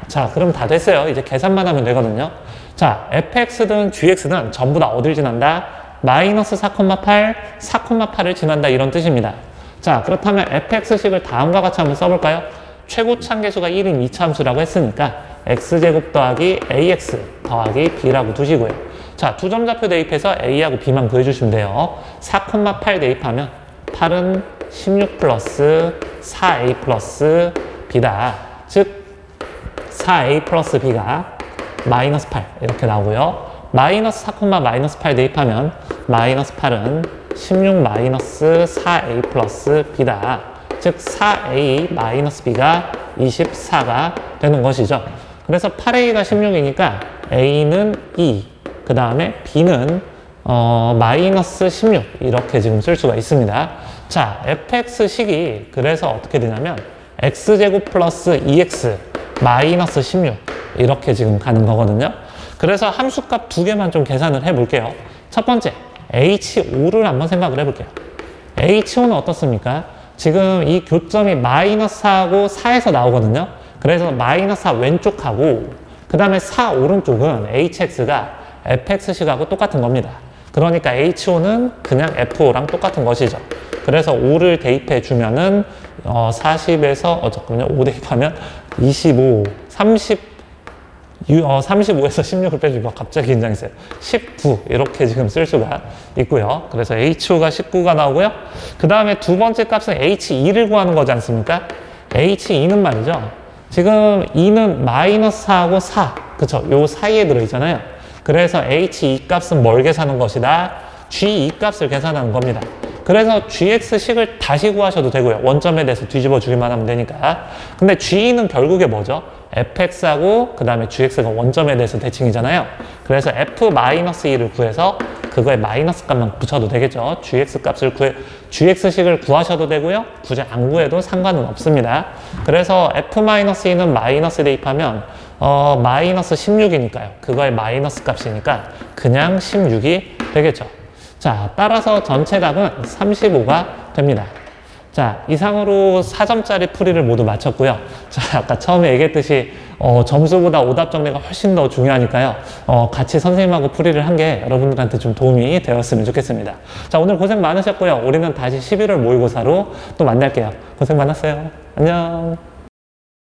자, 그럼 다 됐어요. 이제 계산만 하면 되거든요. 자, fx든 gx든 전부 다 어딜 지난다? 마이너스 4,8, 4,8을 지난다 이런 뜻입니다. 자, 그렇다면 fx식을 다음과 같이 한번 써볼까요? 최고 참계수가 1인 이차함수라고 했으니까 x제곱 더하기 ax 더하기 b라고 두시고요. 자, 두 점 좌표 대입해서 a하고 b만 구해주시면 돼요. 4,8 대입하면 8은 16 플러스 4a 플러스 b다. 즉 4a 플러스 b가 마이너스 8 이렇게 나오고요. 마이너스 4, 마이너스 8 대입하면 마이너스 8은 16 마이너스 4a 플러스 b다. 즉 4a 마이너스 b가 24가 되는 것이죠. 그래서 8a가 16이니까 a는 2, 그 다음에 b는 마이너스 16 이렇게 지금 쓸 수가 있습니다. 자, fx식이 그래서 어떻게 되냐면 x제곱 플러스 2x 마이너스 16 이렇게 지금 가는 거거든요. 그래서 함수값 두 개만 좀 계산을 해볼게요. 첫 번째 h5를 한번 생각을 해볼게요. h5는 어떻습니까? 지금 이 교점이 마이너스 4하고 4에서 나오거든요. 그래서 마이너스 4 왼쪽하고 그 다음에 4 오른쪽은 hx가 fx식하고 똑같은 겁니다. 그러니까 h5는 그냥 f5랑 똑같은 것이죠. 그래서 5를 대입해 주면은 40에서 잠깐만요. 5 대입하면 25, 35에서 16을 빼주고 갑자기 긴장했어요. 19 이렇게 지금 쓸 수가 있고요. 그래서 h5가 19가 나오고요. 그 다음에 두 번째 값은 h2를 구하는 거지 않습니까? h2는 말이죠. 지금 2는 마이너스 4하고 4, 그쵸? 요 사이에 들어있잖아요. 그래서 h2 값은 뭘 계산하는 것이다? g2 값을 계산하는 겁니다. 그래서 gx식을 다시 구하셔도 되고요. 원점에 대해서 뒤집어 주기만 하면 되니까. 근데 g는 결국에 뭐죠? fx하고 그 다음에 gx가 원점에 대해서 대칭이잖아요. 그래서 f-2를 구해서 그거에 마이너스 값만 붙여도 되겠죠. gx식을 구하셔도 되고요. 굳이 안 구해도 상관은 없습니다. 그래서 f-2는 마이너스 대입하면 마이너스 16이니까요. 그거의 마이너스 값이니까 그냥 16이 되겠죠. 자, 따라서 전체 답은 35가 됩니다. 자, 이상으로 4점짜리 풀이를 모두 마쳤고요. 자, 아까 처음에 얘기했듯이 점수보다 오답 정리가 훨씬 더 중요하니까요. 같이 선생님하고 풀이를 한 게 여러분들한테 좀 도움이 되었으면 좋겠습니다. 자, 오늘 고생 많으셨고요. 우리는 다시 11월 모의고사로 또 만날게요. 고생 많았어요. 안녕.